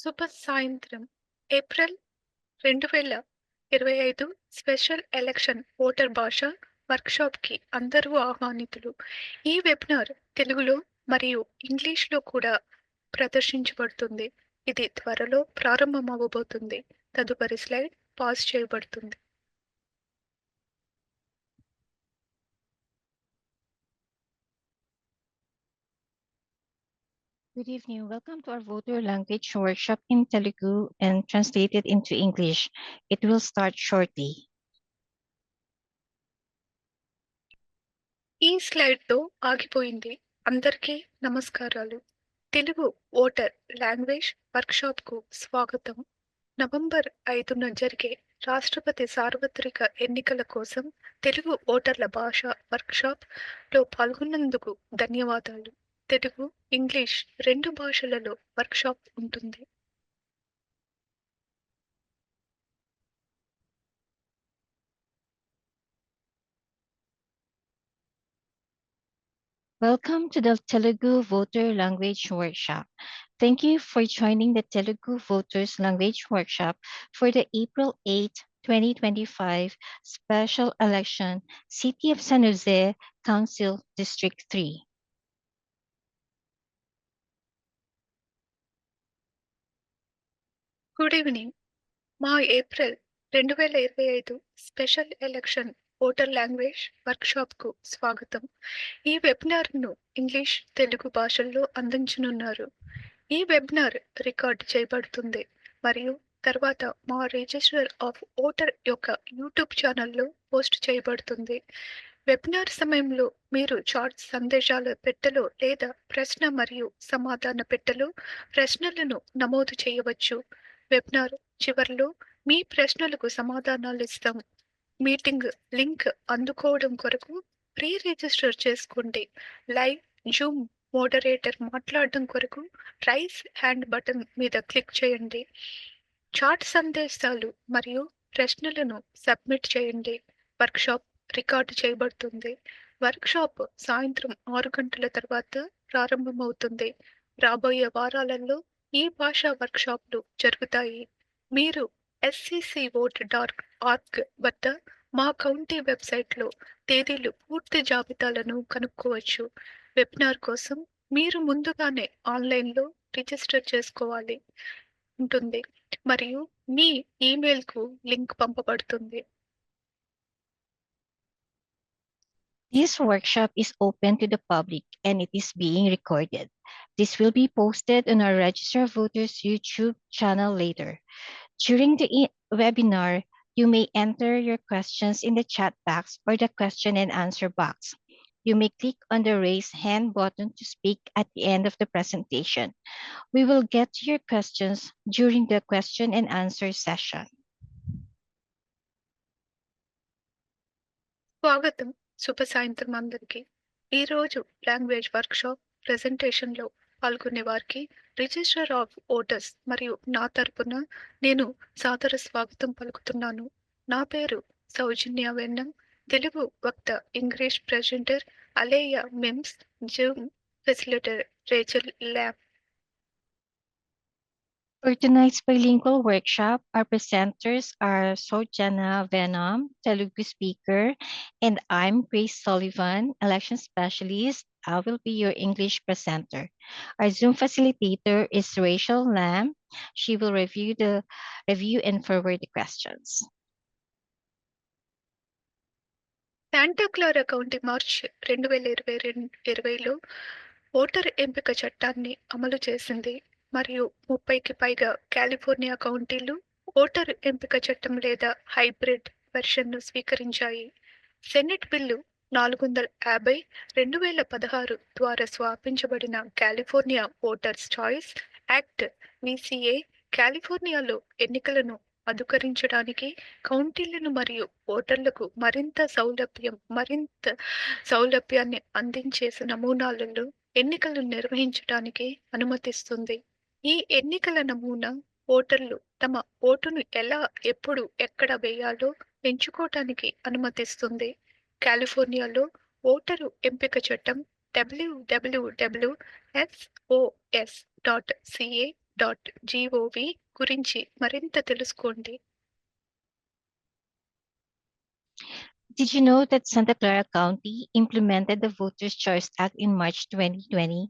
శుభ సాయంత్రం. April 2025 special election voter భాష వర్క్షాప్‌కి అందరూ ఆహ్వానితులు. ఈ వెబినార్ తెలుగులో మరియు ఇంగ్లీష్‌లో కూడా ప్రదర్శించబడుతుంది. ఇది త్వరలో ప్రారంభమవ్వబోతుంది. తదుపరి స్లైడ్ పాజ్ చేయబడుతుంది. Good evening. Welcome to our voter language workshop in Telugu and translated into English. It will start shortly. ఈ స్లైడ్‌తో ఆగిపోయింది. అందరికీ నమస్కారాలు. తెలుగు ఓటర్ లాంగ్వేజ్ వర్క్షాప్‌కు స్వాగతం. నవంబర్ 5న జరిగే రాష్ట్రపతి సార్వత్రిక ఎన్నికల కోసం తెలుగు ఓటర్ల భాష వర్క్షాప్‌లో పాల్గొన్నందుకు ధన్యవాదాలు. తెలుగు, ఇంగ్లీష్ 2 భాషలలో వర్క్షాప్ ఉంటుంది. Welcome to the Telugu Voter Language Workshop. Thank you for joining the Telugu Voters Language Workshop for the April 8, 2025 special election, City of San Jose, Council District 3. Good evening. మా April 2025 special election voter language వర్క్షాప్‌కు స్వాగతం. ఈ వెబినార్‌ను English, Telugu భాషల్లో అందించనున్నారు. ఈ webinar record చేయబడుతుంది మరియు తర్వాత మా రిజిస్టర్ ఆఫ్ ఓటర్ యొక్క యూట్యూబ్ ఛానల్లో పోస్ట్ చేయబడుతుంది. వెబినార్ సమయంలో మీరు చాట్ సందేశాల పెట్టెలో లేదా ప్రశ్న మరియు సమాధాన పెట్టెలో ప్రశ్నలను నమోదు చేయవచ్చు. వెబినార్ చివరిలో మీ ప్రశ్నలకు సమాధానాలు ఇస్తాం. మీటింగ్ లింక్ అందుకోవడం కొరకు ప్రీ రిజిస్టర్ చేసుకోండి. లైవ్ జూమ్ మోడరేటర్ మాట్లాడడం కొరకు రైస్ హ్యాండ్ బటన్ మీద క్లిక్ చేయండి. చాట్ సందేశాలు మరియు ప్రశ్నలను సబ్మిట్ చేయండి. వర్క్షాప్ రికార్డు చేయబడుతుంది. వర్క్షాప్ సాయంత్రం 6 గంటల తర్వాత ప్రారంభమవుతుంది. రాబోయే వారాలలో ఈ భాషా వర్క్షాప్లు జరుగుతాయి. మీరు scvote.org వద్ద మా కౌంటీ వెబ్సైట్లో తేదీలు పూర్తి జాబితాలను కనుక్కోవచ్చు. వెబినార్ కోసం మీరు ముందుగానే ఆన్లైన్లో రిజిస్టర్ చేసుకోవాలి ఉంటుంది మరియు మీ ఈమెయిల్కు లింక్ పంపబడుతుంది. This workshop is open to the public and it is being recorded. This will be posted on our Register of Voters YouTube channel later. During the webinar, you may enter your questions in the chat box or the question and answer box. You may click on the raise hand button to speak at the end of the presentation. We will get to your questions during the question and answer session. స్వాగతం. శుభ సాయంత్రం అందరికీ. ఈరోజు language workshop ప్రెజెంటేషన్లో పాల్గొనే వారికి register of voters మరియు నా తరపున నేను సాదర స్వాగతం పలుకుతున్నాను. నా పేరు సౌజన్య వెన్నం, తెలుగు వక్త, English presenter Aleya Mims, Zoom facilitator Rachel Lam. For tonight's bilingual workshop, our presenters are Sojana Venom, Telugu speaker, and I'm Grace Sullivan, election specialist. I will be your English presenter. Our Zoom facilitator is Rachel Lam. She will review and forward the questions. Santa Clara County March 2020లో voter ఎంపిక చట్టాన్ని అమలు చేసింది మరియు 30కి పైగా California కౌంటీలు voter ఎంపిక చట్టం లేదా హైబ్రిడ్ వెర్షన్ను స్వీకరించాయి. సెనెట్ బిల్లు 450 2016 ద్వారా స్థాపించబడిన California voters choice act VCA కాలిఫోర్నియాలో ఎన్నికలను అధుకరించడానికి, కౌంటీలను మరియు ఓటర్లకు మరింత సౌలభ్యాన్ని అందించే నమూనాలలో ఎన్నికలు నిర్వహించడానికి అనుమతిస్తుంది. ఈ ఎన్నికల నమూనా ఓటర్లు తమ ఓటును ఎలా, ఎప్పుడు, ఎక్కడ వేయాలో ఎంచుకోవటానికి అనుమతిస్తుంది. కాలిఫోర్నియాలో ఓటరు ఎంపిక చట్టం www.sos.ca www.sccvoter.gov గురించి మరింత తెలుసుకోండి. Did you know that Santa Clara County implemented the Voters' Choice Act in March 2020,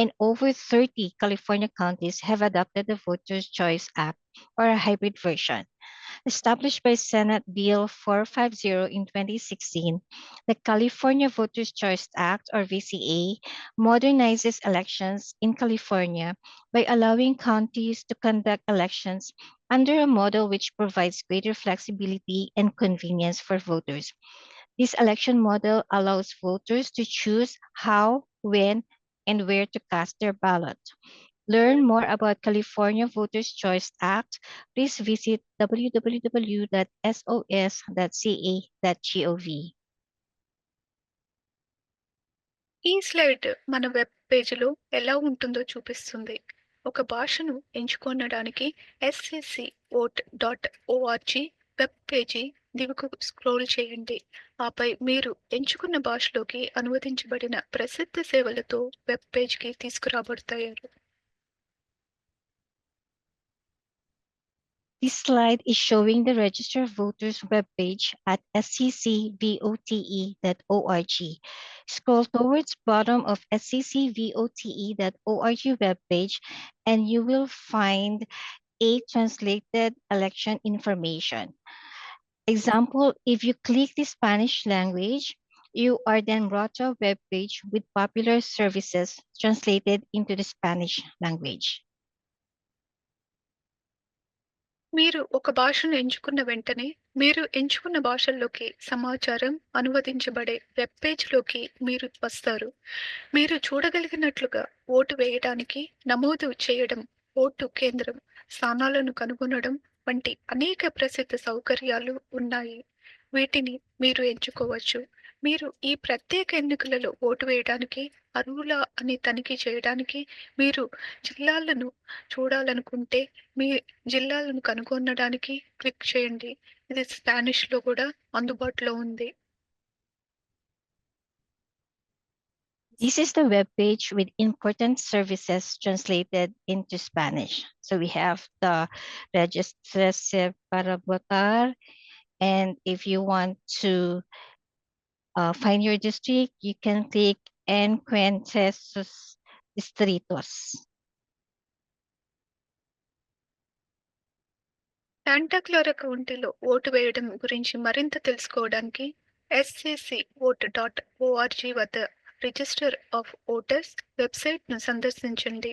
and over 30 California counties have adopted the Voters' Choice Act or a hybrid version? Established by Senate Bill 450 in 2016, the California Voters' Choice Act, or VCA, modernizes elections in California by allowing counties to conduct elections under a model which provides greater flexibility and convenience for voters. This election model allows voters to choose how, when, and where to cast their ballot. Learn more about California Voters Choice Act. Please visit www.sos.ca.gov. ఈ slide మన web పేజీలో ఎలా ఉంటుందో చూపిస్తుంది. ఒక భాషను ఎంచుకొనడానికి scvote.org web page దిగువకు scroll చేయండి. ఆపై మీరు ఎంచుకున్న భాషలోకి అనువదించబడిన ప్రసిద్ధ సేవలతో వెబ్ పేజీకి తీసుకురాబడతారు. This slide is showing the registered voters webpage at sccvote.org. Scroll towards bottom of sccvote.org webpage and you will find a translated election information. Example, if you click the Spanish language, you are then brought to a web page with popular services translated into the Spanish language. మీరు ఒక భాషను ఎంచుకున్న వెంటనే మీరు ఎంచుకున్న భాషల్లోకి సమాచారం అనువదించబడే web పేజ్లోకి మీరు వస్తారు. మీరు చూడగలిగినట్లుగా ఓటు వేయడానికి నమోదు చేయడం, ఓటు కేంద్రం స్థానాలను కనుగొనడం వంటి అనేక ప్రసిద్ధ సౌకర్యాలు ఉన్నాయి. వీటిని మీరు ఎంచుకోవచ్చు. మీరు ఈ ప్రత్యేక ఎన్నికలలో ఓటు వేయడానికి అర్హులా అని తనిఖీ చేయడానికి మీరు జిల్లాలను చూడాలనుకుంటే మీ జిల్లాలను కనుగొనడానికి క్లిక్ చేయండి. ఇది స్పానిష్లో కూడా అందుబాటులో ఉంది. This is the web page with important services translated into Spanish. So we have the Registrarse para Votar, and if you want to find your district, you can click Encuentre sus distritos. Santa Clara కౌంటీలో vote వేయడం గురించి మరింత తెలుసుకోవడానికి scvote.org వద్ద register of voters వెబ్సైట్ను సందర్శించండి.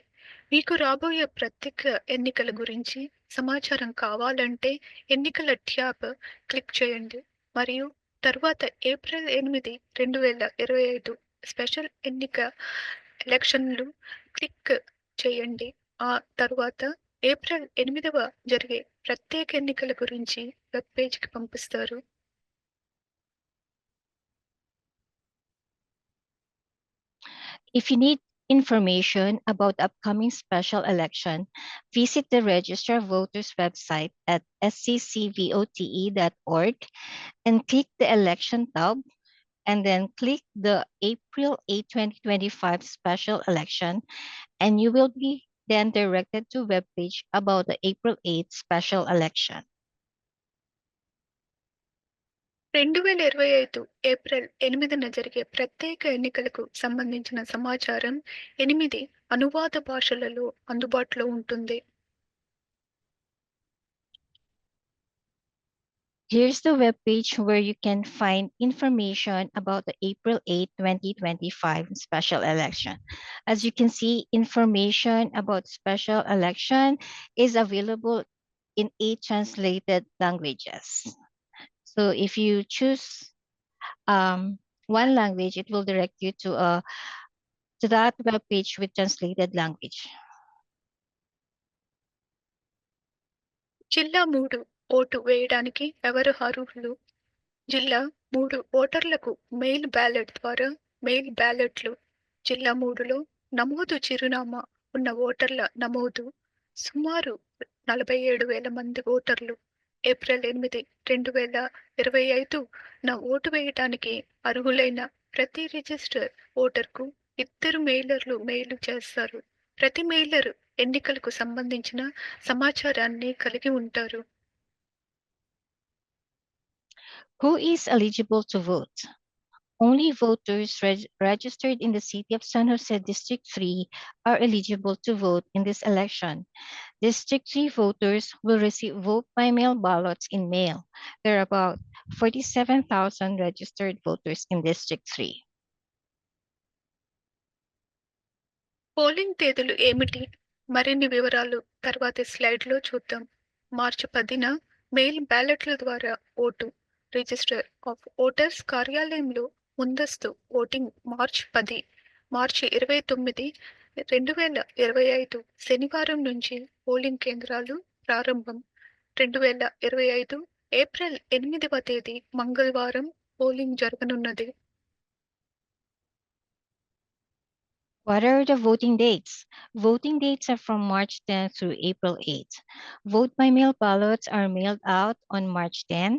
మీకు రాబోయే ప్రత్యేక ఎన్నికల గురించి సమాచారం కావాలంటే ఎన్నికల ట్యాబ్ క్లిక్ చేయండి మరియు తర్వాత ఏప్రిల్ 8, 2025 స్పెషల్ ఎలక్షన్లు క్లిక్ చేయండి. ఆ తర్వాత ఏప్రిల్ 8వ జరిగే ప్రత్యేక ఎన్నికల గురించి వెబ్ పేజ్కి పంపిస్తారు. If you need information about the upcoming special election, visit the Register of Voters website at sccvote.org and click the Election tab, and then click the April 8, 2025 special election, and you will be then directed to a webpage about the April 8 special election. 2025 April 8న జరిగే ప్రత్యేక ఎన్నికలకు సంబంధించిన సమాచారం 8 అనువాద భాషలలో అందుబాటులో ఉంటుంది. Here's the webpage where you can find information about the April 8, 2025 special election. As you can see, information about special election is available in 8 translated languages. So if you choose one language, it will direct you to that webpage with translated language. జిల్లా 3 vote వేయడానికి ఎవరు అర్హులు? జిల్లా 3 ఓటర్లకు mail ballot ద్వారా mail బ్యాలెట్లు. జిల్లా 3లో నమోదు చిరునామా ఉన్న ఓటర్ల నమోదు సుమారు 47,000 మంది ఓటర్లు. ఏప్రిల్ 8, 2025 ఓటు వేయడానికి అర్హులైన ప్రతి రిజిస్టర్ ఓటర్కు 2 మెయిలర్లు మెయిల్ చేస్తారు. ప్రతి మెయిలర్ ఎన్నికలకు సంబంధించిన సమాచారాన్ని కలిగి ఉంటారు? Who is eligible to vote? Only voters registered in the city of San Jose District 3 are eligible to vote in this election. District 3 voters will receive vote by mail ballots in mail. There are about 47,000 registered voters in District 3. Polling తేదీలు ఏమిటి? మరిన్ని వివరాలు తర్వాతి స్లైడ్లో చూద్దాం. మార్చి 10న mail బ్యాలెట్ల ద్వారా vote. Register of voters కార్యాలయంలో ముందస్తు ఓటింగ్ మార్చి 10, మార్చి 29, 2025 శనివారం నుంచి పోలింగ్ కేంద్రాలు ప్రారంభం. 2025 ఏప్రిల్ 8వ తేదీ మంగళవారం polling జరగనున్నది. What are the voting dates? Voting dates are from March 10 through April 8. Vote by mail ballots are mailed out on March 10.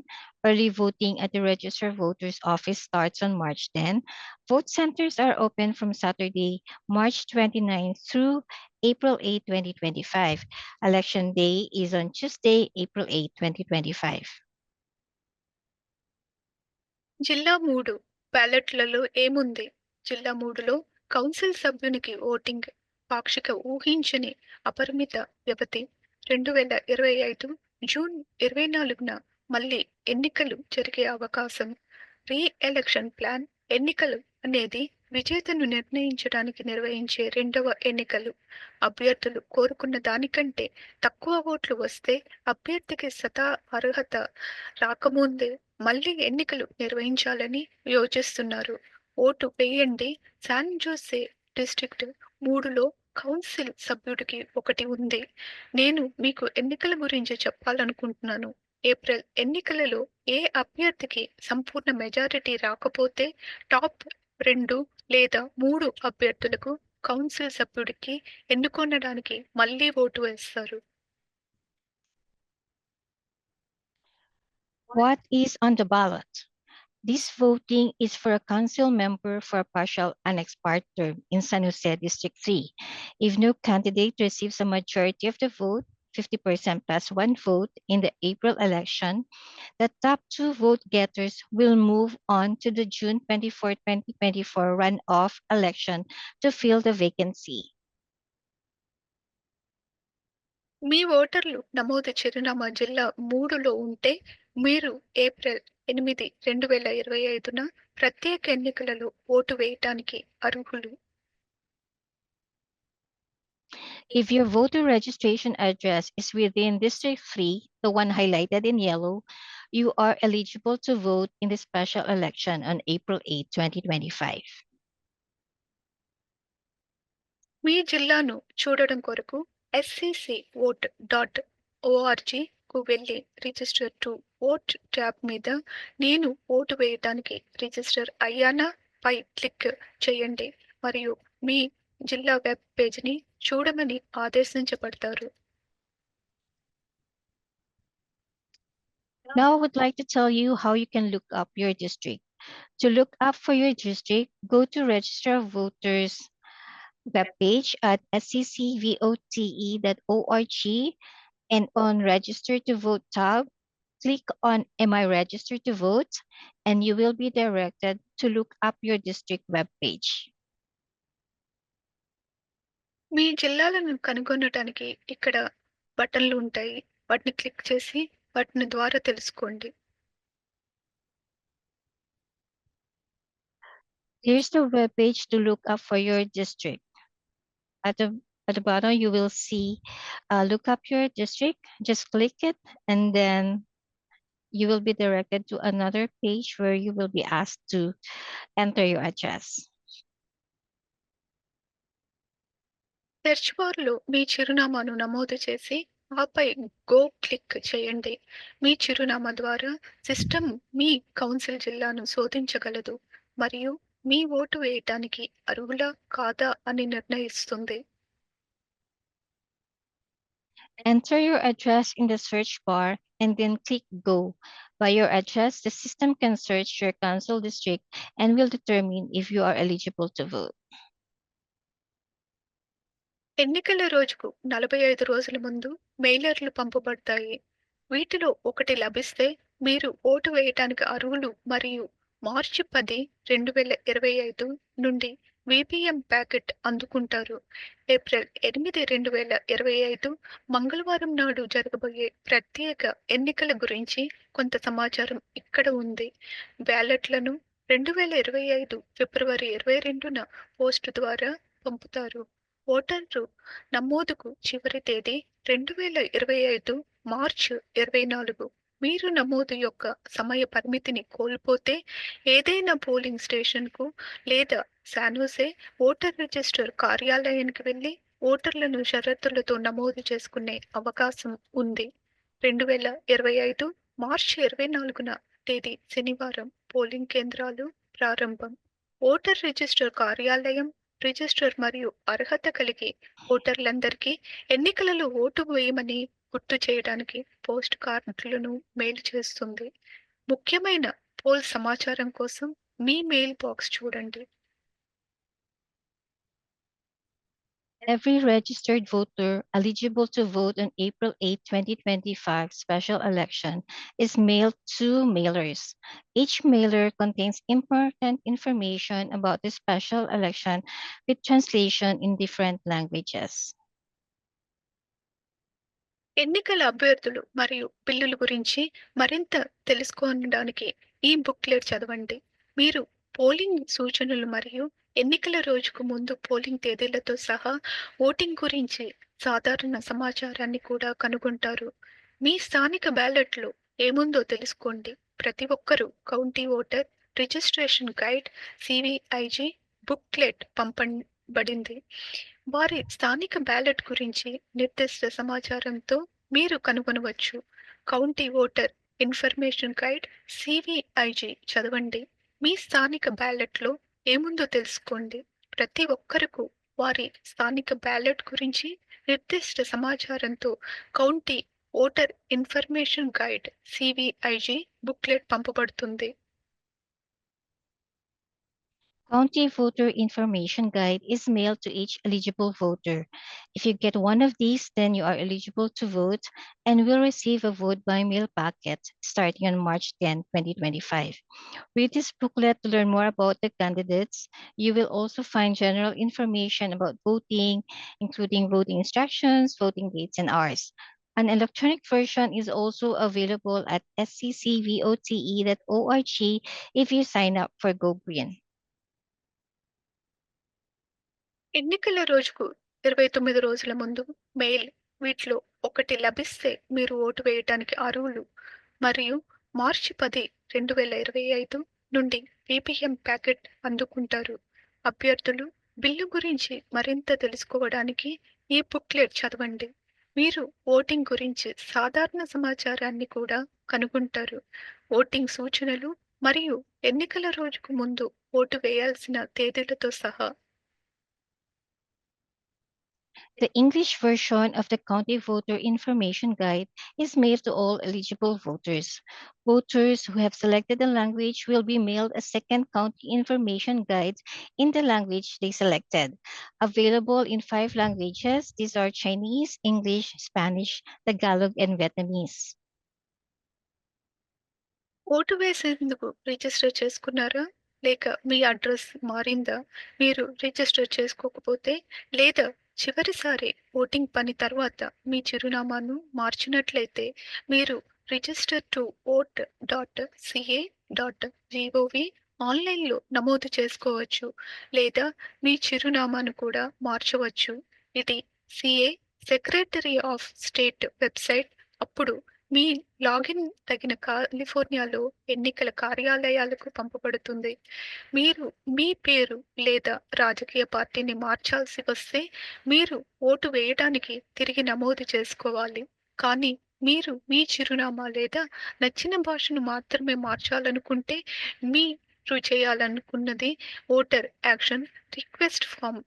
Early voting at the registered voters office starts on March 10. Vote centers are open from Saturday, March 29 through April 8, 2025. Election day is on Tuesday, April 8, 2025. జిల్లా 3 బ్యాలెట్లలో ఏముంది? జిల్లా 3లో council సభ్యునికి voting పాక్షిక ఊహించని అపరిమిత వ్యవధి. 2025 June 24న మళ్ళీ ఎన్నికలు జరిగే అవకాశం. రీ ఎలక్షన్ ప్లాన్ ఎన్నికలు అనేది విజేతను నిర్ణయించడానికి నిర్వహించే రెండవ ఎన్నికలు. అభ్యర్థులు కోరుకున్న దానికంటే తక్కువ ఓట్లు వస్తే అభ్యర్థికి సతా అర్హత రాకముందే మళ్ళీ ఎన్నికలు నిర్వహించాలని యోచిస్తున్నారు. ఓటు వేయండి. శాన్ జోసే డిస్ట్రిక్ట్ 3లో కౌన్సిల్ సభ్యుడికి ఒకటి ఉంది. నేను మీకు ఎన్నికల గురించి చెప్పాలనుకుంటున్నాను. ఏప్రిల్ ఎన్నికలలో ఏ అభ్యర్థికి సంపూర్ణ మెజారిటీ రాకపోతే టాప్ 2 లేదా 3 అభ్యర్థులకు కౌన్సిల్ సభ్యుడికి ఎన్నుకొనడానికి మళ్ళీ ఓటు వేస్తారు. What is on the ballot? This voting is for a council member for a partial and expired term in San Jose District 3. If no candidate receives a majority of the vote, 50% plus one vote in the April election, the top 2 vote getters will move on to the June 24, 2024 runoff election to fill the vacancy. మీ ఓటర్లు నమోదు చిరునామా జిల్లా 3లో ఉంటే మీరు April 8, 2025న ప్రత్యేక ఎన్నికలలో vote వేయటానికి అర్హులు. If your voter registration address is within District 3, the one highlighted in yellow, you are eligible to vote in the special election on April 8, 2025. మీ జిల్లాను చూడడం కొరకు scvote.org.కు వెళ్ళి రిజిస్టర్ టు ఓట్ ట్యాబ్ మీద నేను ఓటు వేయడానికి రిజిస్టర్ అయ్యానా పై click చేయండి మరియు మీ జిల్లా వెబ్ పేజ్ని చూడమని ఆదేశించబడతారు. Now I would like to tell you how you can look up your district. To look up for your district, go to Register of Voters webpage at sccvote.org and on Register to Vote tab, click on Am I registered to vote? And you will be directed to look up your district webpage. మీ జిల్లాలను కనుగొనటానికి ఇక్కడ బటన్లు ఉంటాయి. వాటిని click చేసి వాటిని ద్వారా తెలుసుకోండి. Here's the webpage to look up for your district. At the bottom, you will see look up your district. Just click it and then you will be directed to another page where you will be asked to enter your address. Search బార్లో మీ చిరునామాను నమోదు చేసి ఆపై go click చేయండి. మీ చిరునామా ద్వారా system మీ council జిల్లాను శోధించగలదు మరియు మీ ఓటు వేయటానికి అర్హులా కాదా అని నిర్ణయిస్తుంది. Enter your address in the search bar and then click Go. By your address, the system can search your council district and will determine if you are eligible to vote. ఎన్నికల రోజుకు 45 రోజుల ముందు మెయిలర్లు పంపబడతాయి. వీటిలో ఒకటి లభిస్తే మీరు ఓటు వేయటానికి అర్హులు మరియు మార్చి 10, 2025 నుండి విపిఎం ప్యాకెట్ అందుకుంటారు. ఏప్రిల్ 8, 2025 మంగళవారం నాడు జరగబోయే ప్రత్యేక ఎన్నికల గురించి కొంత సమాచారం ఇక్కడ ఉంది. బ్యాలెట్లను 2025 ఫిబ్రవరి 22న పోస్టు ద్వారా పంపుతారు. ఓటర్లు నమోదుకు చివరి తేదీ 2025 మార్చి 24. మీరు నమోదు యొక్క సమయ పరిమితిని కోల్పోతే ఏదైనా పోలింగ్ స్టేషన్కు లేదా శానోసే ఓటర్ రిజిస్టర్ కార్యాలయానికి వెళ్ళి ఓటర్లను షరతులతో నమోదు చేసుకునే అవకాశం ఉంది. 2025 మార్చి 24న తేదీ శనివారం పోలింగ్ కేంద్రాలు ప్రారంభం. ఓటర్ రిజిస్టర్ కార్యాలయం రిజిస్టర్ మరియు అర్హత కలిగి ఓటర్లందరికీ ఎన్నికలలో ఓటు వేయమని గుర్తు చేయడానికి పోస్ట్ కార్డులను మెయిల్ చేస్తుంది. ముఖ్యమైన పోల్ సమాచారం కోసం మీ మెయిల్ బాక్స్ చూడండి. Every registered voter eligible to vote on April 8, 2025 special election is mailed two mailers. Each mailer contains important information about the special election with translation in different languages. ఎన్నికల అభ్యర్థులు మరియు బిల్లుల గురించి మరింత తెలుసుకోవడానికి ఈ బుక్లెట్ చదవండి. మీరు పోలింగ్ సూచనలు మరియు ఎన్నికల రోజుకు ముందు పోలింగ్ తేదీలతో సహా ఓటింగ్ గురించి సాధారణ సమాచారాన్ని కూడా కనుగొంటారు. మీ స్థానిక బ్యాలెట్లో ఏముందో తెలుసుకోండి. ప్రతి ఒక్కరూ county voter registration guide CVIG booklet పంపబడింది. వారి స్థానిక బ్యాలెట్ గురించి నిర్దిష్ట సమాచారంతో మీరు కనుగొనవచ్చు. County voter information guide CVIG చదవండి. మీ స్థానిక బ్యాలెట్లో ఏముందో తెలుసుకోండి. ప్రతి ఒక్కరకు వారి స్థానిక బ్యాలెట్ గురించి నిర్దిష్ట సమాచారంతో county voter information guide CVIG booklet పంపబడుతుంది. County Voter Information Guide is mailed to each eligible voter. If you get one of these, then you are eligible to vote and will receive a vote by mail packet starting on March 10, 2025. Read this booklet to learn more about the candidates. You will also find general information about voting, including voting instructions, voting dates, and hours. An electronic version is also available at sccvote.org if you sign up for Go Green. ఎన్నికల రోజుకు 29 రోజుల ముందు mail వీటిలో ఒకటి లభిస్తే మీరు vote వేయటానికి అర్హులు మరియు మార్చి 10, 2025 నుండి విపిఎం ప్యాకెట్ అందుకుంటారు. అభ్యర్థులు బిల్లు గురించి మరింత తెలుసుకోవడానికి ఈ బుక్లెట్ చదవండి. మీరు ఓటింగ్ గురించి సాధారణ సమాచారాన్ని కూడా కనుగొంటారు. ఓటింగ్ సూచనలు మరియు ఎన్నికల రోజుకు ముందు ఓటు వేయాల్సిన తేదీలతో సహా. The English version of the County Voter Information Guide is mailed to all eligible voters. Voters who have selected a language will be mailed a second County Information Guide in the language they selected. Available in 5 languages, these are Chinese, English, Spanish, Tagalog, and Vietnamese. Vote వేసేందుకు register చేసుకున్నారా? లేక మీ address మారిందా? మీరు register చేసుకోకపోతే లేదా చివరిసారి voting పని తర్వాత మీ చిరునామాను మార్చినట్లయితే మీరు register-to-vote.ca.gov ఆన్లైన్లో నమోదు చేసుకోవచ్చు లేదా మీ చిరునామాను కూడా మార్చవచ్చు. ఇది CA secretary of state website. అప్పుడు మీ లాగిన్ తగిన కాలిఫోర్నియాలో ఎన్నికల కార్యాలయాలకు పంపబడుతుంది. మీరు మీ పేరు లేదా రాజకీయ పార్టీని మార్చాల్సి వస్తే మీరు ఓటు వేయడానికి తిరిగి నమోదు చేసుకోవాలి. కానీ మీరు మీ చిరునామా లేదా నచ్చిన భాషను మాత్రమే మార్చాలనుకుంటే మీరు చేయాలనుకున్నది voter action request form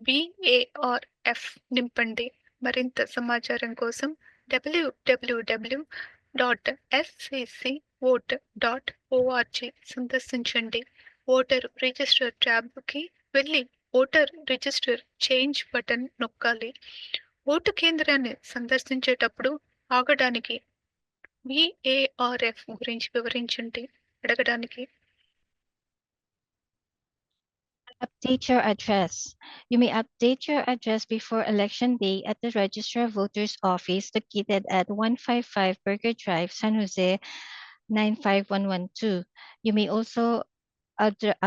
BARF నింపండి. మరింత సమాచారం కోసం www.sccvote.org సందర్శించండి. ఓటర్ రిజిస్టర్ ట్యాబ్కి వెళ్ళి ఓటర్ రిజిస్టర్ చేంజ్ బటన్ నొక్కాలి. ఓటు కేంద్రాన్ని సందర్శించేటప్పుడు ఆగడానికి VARF గురించి వివరించండి అడగడానికి. Update your address. You may update your address before Election Day at the Register of Voters Office located at 155 Burger Drive, San Jose 95112. You may also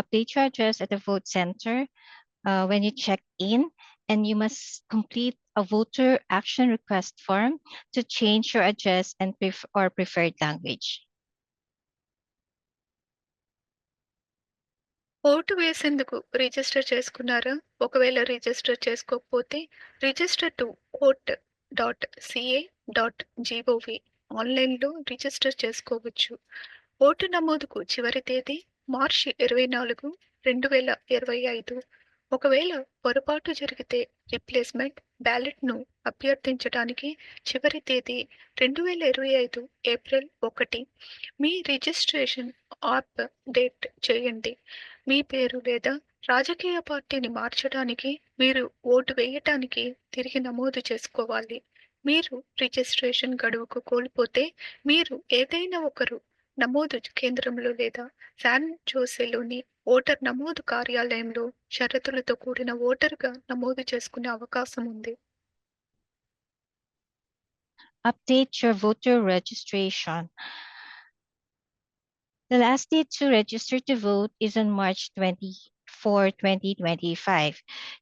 update your address at the vote center when you check in, and you must complete a voter action request form to change your address and or preferred language. Vote వేసేందుకు register చేసుకున్నారా? ఒకవేళ register చేసుకోకపోతే register to vote.ca.gov ఆన్లైన్లో register చేసుకోవచ్చు. Vote నమోదుకు చివరి తేదీ మార్చి 24, 2025. ఒకవేళ పొరపాటు జరిగితే రిప్లేస్మెంట్ బ్యాలెట్ను అభ్యర్థించడానికి చివరి తేదీ 2025 ఏప్రిల్ 1. మీ రిజిస్ట్రేషన్ అప్డేట్ చేయండి. మీ పేరు లేదా రాజకీయ పార్టీని మార్చడానికి మీరు ఓటు వేయటానికి తిరిగి నమోదు చేసుకోవాలి. మీరు రిజిస్ట్రేషన్ గడువుకు కోల్పోతే మీరు ఏదైనా ఒకరు నమోదు కేంద్రంలో లేదా శాన్ జోసెలోని ఓటర్ నమోదు కార్యాలయంలో షరతులతో కూడిన ఓటరుగా నమోదు చేసుకునే అవకాశం ఉంది. Update your voter registration. The last date to register to vote is on March 24, 2025.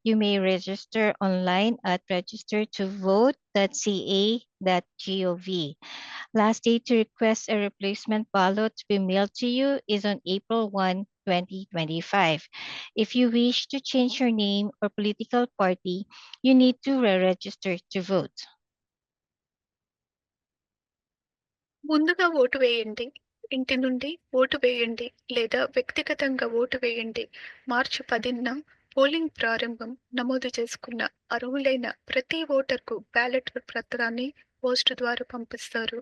You may register online at registertovote.ca.gov. Last date to request a replacement ballot to be mailed to you is on April 1, 2025. If you wish to change your name or political party, you need to re-register to vote. ముందుగా vote వేయండి. ఇంటి నుండి vote వేయండి లేదా వ్యక్తిగతంగా vote వేయండి. మార్చి 10న polling ప్రారంభం. నమోదు చేసుకున్న అర్హులైన ప్రతి ఓటర్కు బ్యాలెట్ పత్రాన్ని పోస్టు ద్వారా పంపిస్తారు.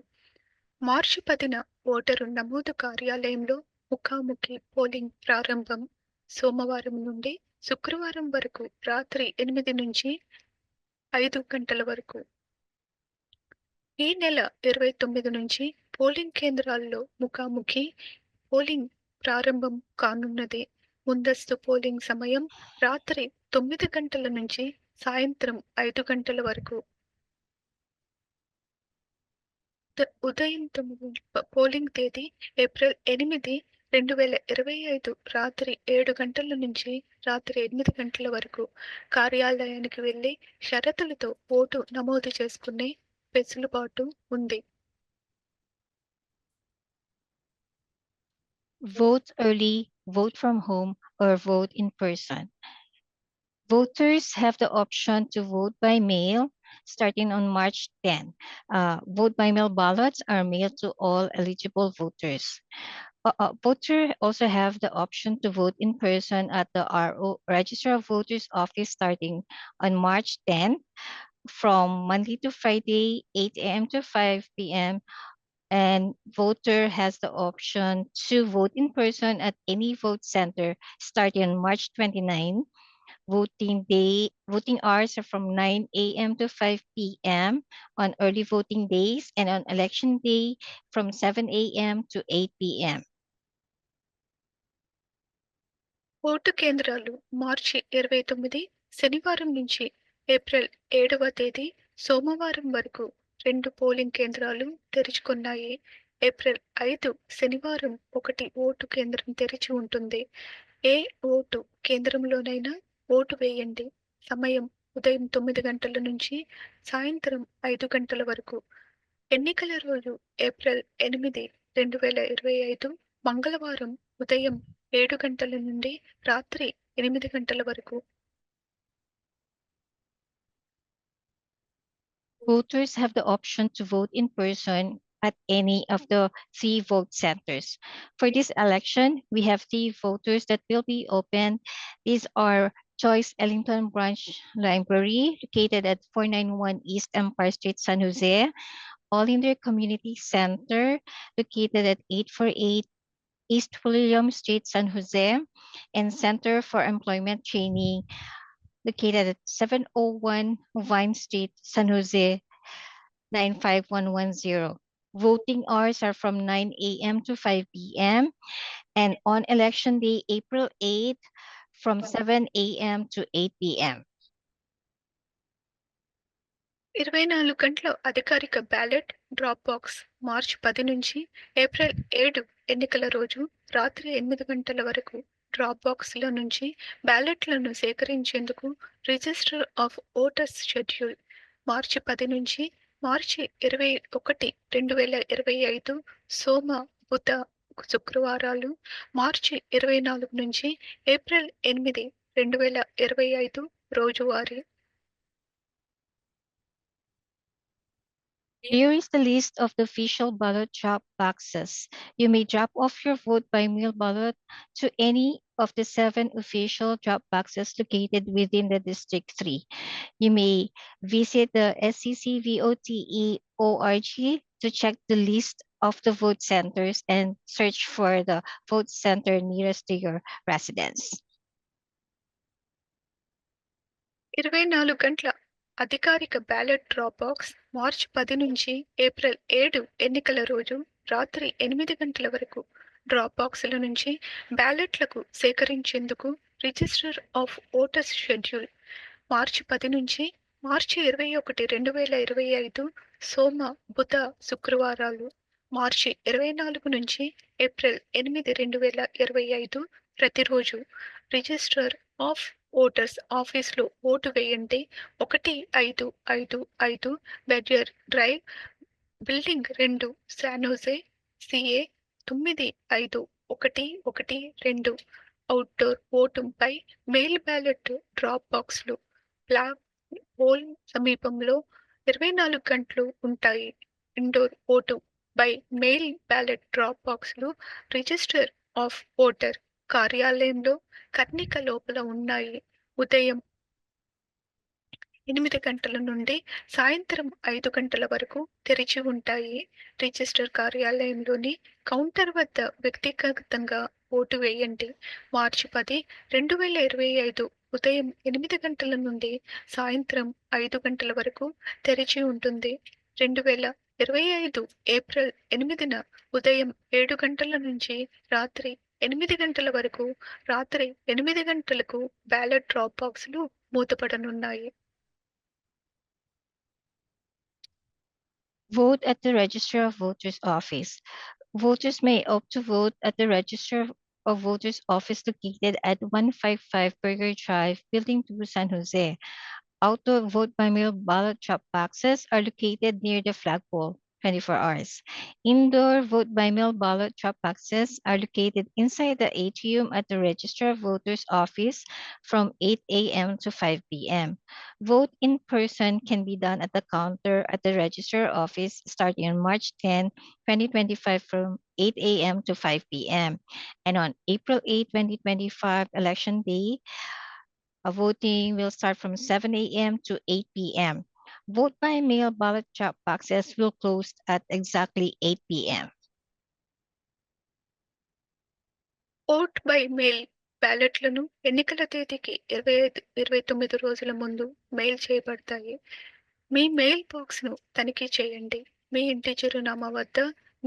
మార్చి 10న ఓటరు నమోదు కార్యాలయంలో ముఖాముఖి పోలింగ్ ప్రారంభం. సోమవారం నుండి శుక్రవారం వరకు రాత్రి 8 నుంచి 5 గంటల వరకు. ఈ నెల 29 నుంచి పోలింగ్ కేంద్రాల్లో ముఖాముఖి పోలింగ్ ప్రారంభం కానున్నది. ముందస్తు పోలింగ్ సమయం రాత్రి 9 గంటల నుంచి సాయంత్రం 5 గంటల వరకు. ఉదయం 9 పోలింగ్ తేదీ ఏప్రిల్ 8, 2025 రాత్రి 7 గంటల నుంచి రాత్రి 8 గంటల వరకు. కార్యాలయానికి వెళ్లి షరతులతో ఓటు నమోదు చేసుకునే వెసులుబాటు ఉంది. Vote early, vote from home, or vote in person. Voters have the option to vote by mail starting on March 10. Vote by mail ballots are mailed to all eligible voters. Voters also have the option to vote in person at the Register of Voters office starting on March 10 from Monday to Friday, 8 a.m. to 5 p.m. And voter has the option to vote in person at any vote center starting on March 29. Voting hours are from 9 a.m. to 5 p.m. on early voting days, and on election day from 7 a.m. to 8 p.m. Vote కేంద్రాలు మార్చి 29 శనివారం నుంచి April 7వ తేదీ సోమవారం వరకు 2 polling కేంద్రాలు తెరుచుకున్నాయి. April 5 శనివారం 1 vote కేంద్రం తెరిచి ఉంటుంది. ఏ ఓటు కేంద్రంలోనైనా ఓటు వేయండి. సమయం ఉదయం 9 గంటల నుంచి సాయంత్రం 5 గంటల వరకు. ఎన్నికల రోజు ఏప్రిల్ 8, 2025 మంగళవారం ఉదయం 7 గంటల నుండి రాత్రి 8 గంటల వరకు. Voters have the option to vote in person at any of the 3 vote centers. For this election, we have 3 voters that will be open. These are Joyce Ellington Branch Library, located at 491 East Empire Street, San Jose. Olinder Community Center, located at 848 East William Street, San Jose, and Center for Employment Training located at 701 Vine Street, San Jose, 95110. Voting hours are from 9 a.m. to 5 p.m. and on election day, April 8th, from 7 a.m. to 8 p.m. 24 గంటల అధికారిక ballot drop box మార్చి 10 నుంచి April 7 ఎన్నికల రోజు రాత్రి 8 గంటల వరకు drop బాక్స్ల నుంచి బ్యాలెట్లను సేకరించేందుకు రిజిస్టర్ ఆఫ్ ఓటర్స్ షెడ్యూల్ మార్చి 10 నుంచి మార్చి 21 2025 సోమ బుధ శుక్రవారాలు మార్చి 24 నుంచి ఏప్రిల్ 8 2025 రోజువారీ. Here is the list of the official ballot drop boxes. You may drop off your vote by mail ballot to any of the 7 official drop boxes located within the District 3. You may visit the sccvote.org to check the list of the vote centers and search for the vote center nearest to your residence. 24 గంటల అధికారిక ballot drop box మార్చి 10 నుంచి April 7 ఎన్నికల రోజు రాత్రి 8 గంటల వరకు drop బాక్సుల నుంచి బ్యాలెట్లకు సేకరించేందుకు రిజిస్టర్ ఆఫ్ ఓటర్స్ షెడ్యూల్ మార్చి 10 నుంచి మార్చి 21 2025 సోమ బుధ శుక్రవారాలు మార్చి 24 నుంచి ఏప్రిల్ 8 2025 ప్రతిరోజు రిజిస్టర్ ఆఫ్ ఓటర్స్ ఆఫీస్లో ఓటు వేయండి 1555 బెడ్యర్ drive building 2 San Jose 9512 outdoor ఓటుపై మెయిల్ బ్యాలెట్ డ్రాప్ బాక్స్లు బ్లాక్ హోల్ సమీపంలో 24 గంటలు ఉంటాయి. Indoor vote by mail ballot drop బాక్స్లు రిజిస్టర్ ఆఫ్ ఓటర్ కార్యాలయంలో కర్ణిక లోపల ఉన్నాయి. ఉదయం 8 గంటల నుండి సాయంత్రం 5 గంటల వరకు తెరిచి ఉంటాయి. రిజిస్టర్ కార్యాలయంలోని కౌంటర్ వద్ద వ్యక్తిగతంగా ఓటు వేయండి. మార్చి 10 2025 ఉదయం 8 గంటల నుండి సాయంత్రం 5 గంటల వరకు తెరిచి ఉంటుంది. 2025 ఏప్రిల్ 8న ఉదయం 7 గంటల నుంచి రాత్రి 8 గంటల వరకు రాత్రి 8 గంటలకు బ్యాలెట్ డ్రాప్ బాక్సులు మూతపడనున్నాయి. Vote at the Register of Voters office. Voters may opt to vote at the Register of Voters office located at 155 Burger Drive, Building 2, San Jose. Outdoor vote by mail ballot drop boxes are located near the flagpole 24 hours. Indoor vote by mail ballot drop boxes are located inside the atrium at the Register of Voters office from 8 a.m. to 5 p.m. Vote in person can be done at the counter at the Register office starting on March 10, 2025 from 8 a.m. to 5 p.m. And on April 8, 2025, election day, voting will start from 7 a.m. to 8 p.m. Vote by mail ballot drop boxes will close at exactly 8 p.m. Vote by mail బ్యాలెట్లను ఎన్నికల తేదీకి 29 రోజుల ముందు mail చేయబడతాయి. మీ mail బాక్స్ను తనిఖీ చేయండి. మీ ఇంటి చిరునామా వద్ద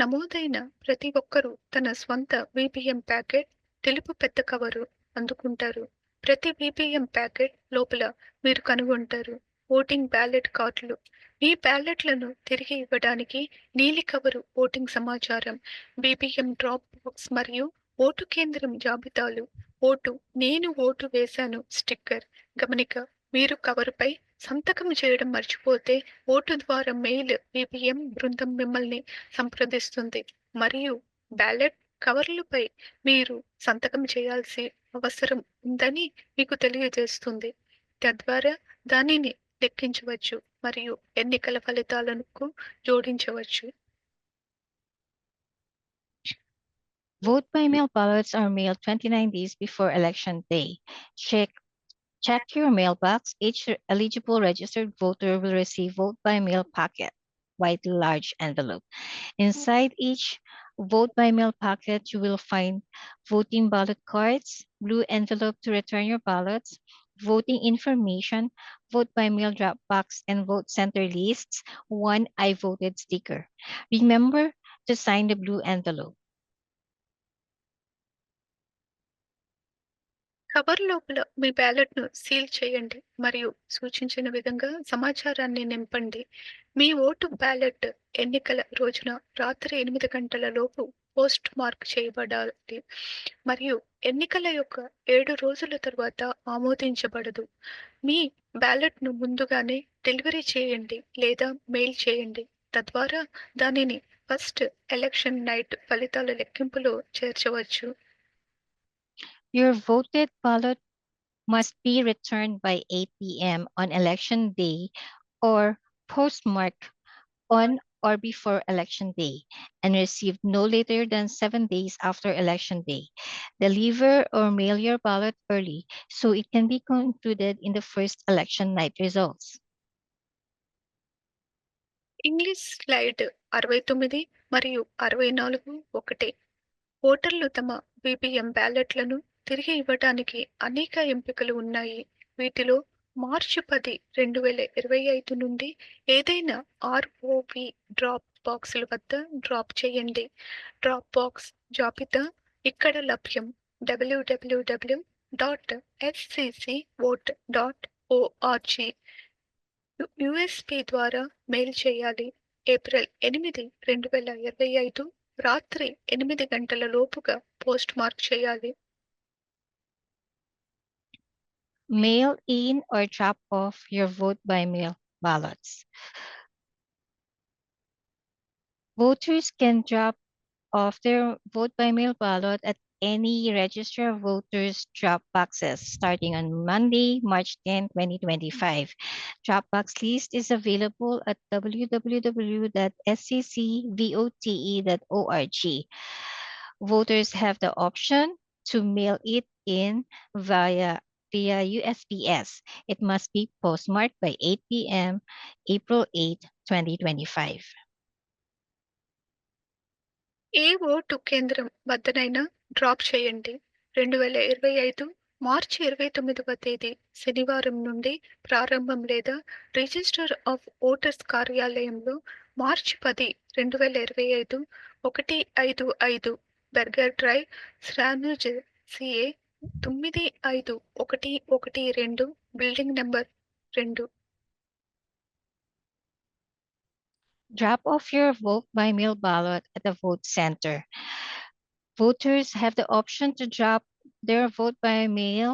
నమోదైన ప్రతి ఒక్కరూ తన స్వంత విపిఎం ప్యాకెట్ తెలుపు పెద్ద కవరు అందుకుంటారు. ప్రతి విపిఎం ప్యాకెట్ లోపల మీరు కనుగొంటారు ఓటింగ్ బ్యాలెట్ కార్డులు. మీ బ్యాలెట్లను తిరిగి ఇవ్వడానికి నీలి కవరు ఓటింగ్ సమాచారం, బిపిఎం డ్రాప్ బాక్స్ మరియు ఓటు కేంద్రం జాబితాలు, నేను ఓటు వేశాను స్టిక్కర్. గమనిక, మీరు కవరుపై సంతకం చేయడం మర్చిపోతే ఓటు ద్వారా మెయిల్ విపిఎం బృందం మిమ్మల్ని సంప్రదిస్తుంది మరియు బ్యాలెట్ కవర్లపై మీరు సంతకం చేయాల్సి అవసరం ఉందని మీకు తెలియజేస్తుంది. తద్వారా దానిని లెక్కించవచ్చు మరియు ఎన్నికల ఫలితాలకు జోడించవచ్చు. Vote by mail ballots are mailed 29 days before election day. Check your mailbox. Each eligible registered voter will receive vote by mail packet, white large envelope. Inside each Vote by mail packet, you will find voting ballot cards, blue envelope to return your ballots, voting information, vote by mail drop box, and vote center lists, one I voted sticker. Remember to sign the blue envelope. Cover లోపల మీ బ్యాలెట్ను seal చేయండి మరియు సూచించిన విధంగా సమాచారాన్ని నింపండి. మీ vote ballot ఎన్నికల రోజున రాత్రి 8 గంటల లోపు పోస్ట్ మార్క్ చేయబడాలి మరియు ఎన్నికల యొక్క 7 రోజుల తర్వాత ఆమోదించబడదు. మీ బ్యాలెట్ను ముందుగానే డెలివరీ చేయండి లేదా మెయిల్ చేయండి. తద్వారా దానిని ఫస్ట్ ఎలక్షన్ నైట్ ఫలితాల లెక్కింపులో చేర్చవచ్చు. Your voted ballot must be returned by 8 p.m. on election day or postmarked on or before election day and received no later than 7 days after election day. Deliver or mail your ballot early so it can be included in the first election night results. English slide 69 మరియు 64 ఒకటే. ఓటర్లు తమ BBM బ్యాలెట్లను తిరిగి ఇవ్వడానికి అనేక ఎంపికలు ఉన్నాయి. వీటిలో మార్చి 10, 2025 నుండి ఏదైనా ఆర్ఓవి డ్రాప్ బాక్సుల వద్ద డ్రాప్ చేయండి. డ్రాప్ బాక్స్ జాబితా ఇక్కడ లభ్యం. www.scvote.org యుఎస్పి ద్వారా మెయిల్ చేయాలి. ఏప్రిల్ 8, 2025 రాత్రి 8 గంటల లోపుగా పోస్ట్ మార్క్ చేయాలి. Mail in or drop off your vote by mail ballots. Voters can drop off their vote by mail ballot at any register of voters drop boxes starting on Monday, March 10, 2025. Drop box list is available at www.sccvote.org. Voters have the option to mail it in via USPS. It must be postmarked by 8 p.m. April 8, 2025. A vote కేంద్రం వద్దనైనా drop చేయండి. 2025 మార్చి 29వ తేదీ శనివారం నుండి ప్రారంభం లేదా register of voters కార్యాలయంలో మార్చి 10, 2025 155 Berger drive, San Jose 95112 building number 2. Drop off your vote by mail ballot at the vote center. Voters have the option to drop their vote by mail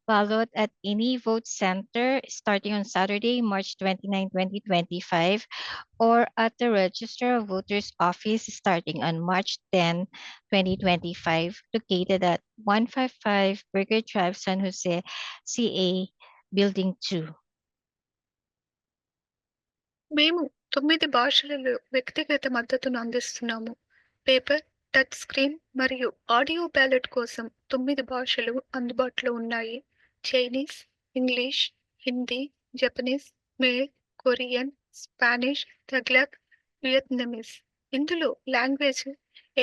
ballot at any vote center starting on Saturday, March 29, 2025, or at the Register of Voters office starting on March 10, 2025, located at 155 Burger Drive, San Jose, CA, Building 2. మేము 9 భాషలలో వ్యక్తిగత మద్దతును అందిస్తున్నాము. Paper, touch screen మరియు audio ballot కోసం 9 భాషలు అందుబాటులో ఉన్నాయి. చైనీస్, ఇంగ్లీష్, హిందీ, జపనీస్, మేల్, కొరియన్, స్పానిష్, తగ్లాక్, వియత్నమీస్. ఇందులో లాంగ్వేజ్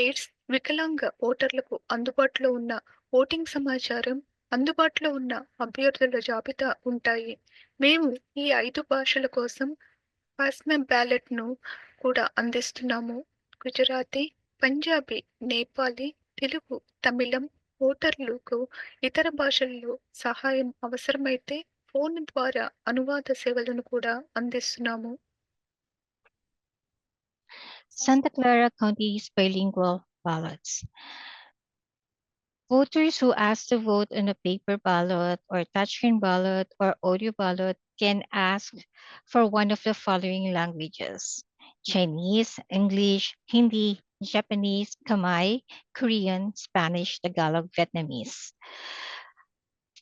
ఎయిడ్స్ వికలాంగ ఓటర్లకు అందుబాటులో ఉన్న ఓటింగ్ సమాచారం, అందుబాటులో ఉన్న అభ్యర్థుల జాబితా ఉంటాయి. మేము ఈ 5 భాషల కోసం పర్సనల్ బ్యాలెట్ను కూడా అందిస్తున్నాము. గుజరాతీ, పంజాబీ, నేపాలీ, తెలుగు, తమిళం ఓటర్లకు ఇతర భాషల్లో సహాయం అవసరమైతే ఫోన్ ద్వారా అనువాద సేవలను కూడా అందిస్తున్నాము. Santa Clara County's bilingual ballots. Voters who ask to vote on a paper ballot or touchscreen ballot or audio ballot can ask for one of the following languages: Chinese, English, Hindi, Japanese, Khmer, Korean, Spanish, Tagalog, Vietnamese.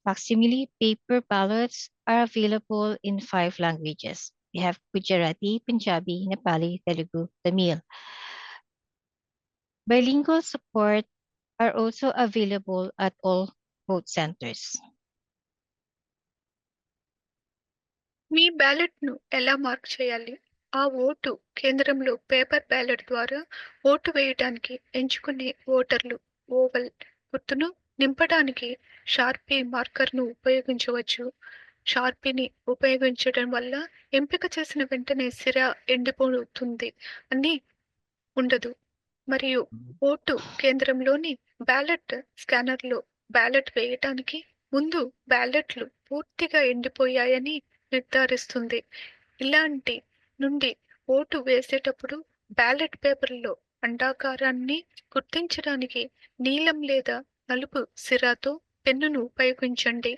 Facsimile paper ballots are available in 5 languages. We have Gujarati, Punjabi, Nepali, Telugu, Tamil. Bilingual support are also available at all vote centers. మీ బ్యాలెట్ను ఎలా mark చేయాలి? ఆ vote కేంద్రంలో paper ballot ద్వారా vote వేయడానికి ఎంచుకునే ఓటర్లు oval గుర్తును నింపడానికి షార్పీ మార్కర్ను ఉపయోగించవచ్చు. షార్పీని ఉపయోగించడం వల్ల ఎంపిక చేసిన వెంటనే సిరా ఎండిపోతుంది అని ఉండదు. మరియు ఓటు కేంద్రంలోని బ్యాలెట్ స్కానర్లో బ్యాలెట్ వేయటానికి ముందు బ్యాలెట్లు పూర్తిగా ఎండిపోయాయని నిర్ధారిస్తుంది. ఇలాంటి నుండి ఓటు వేసేటప్పుడు బ్యాలెట్ పేపర్లో అండాకారాన్ని గుర్తించడానికి నీలం లేదా నలుపు సిరాతో పెన్నును ఉపయోగించండి.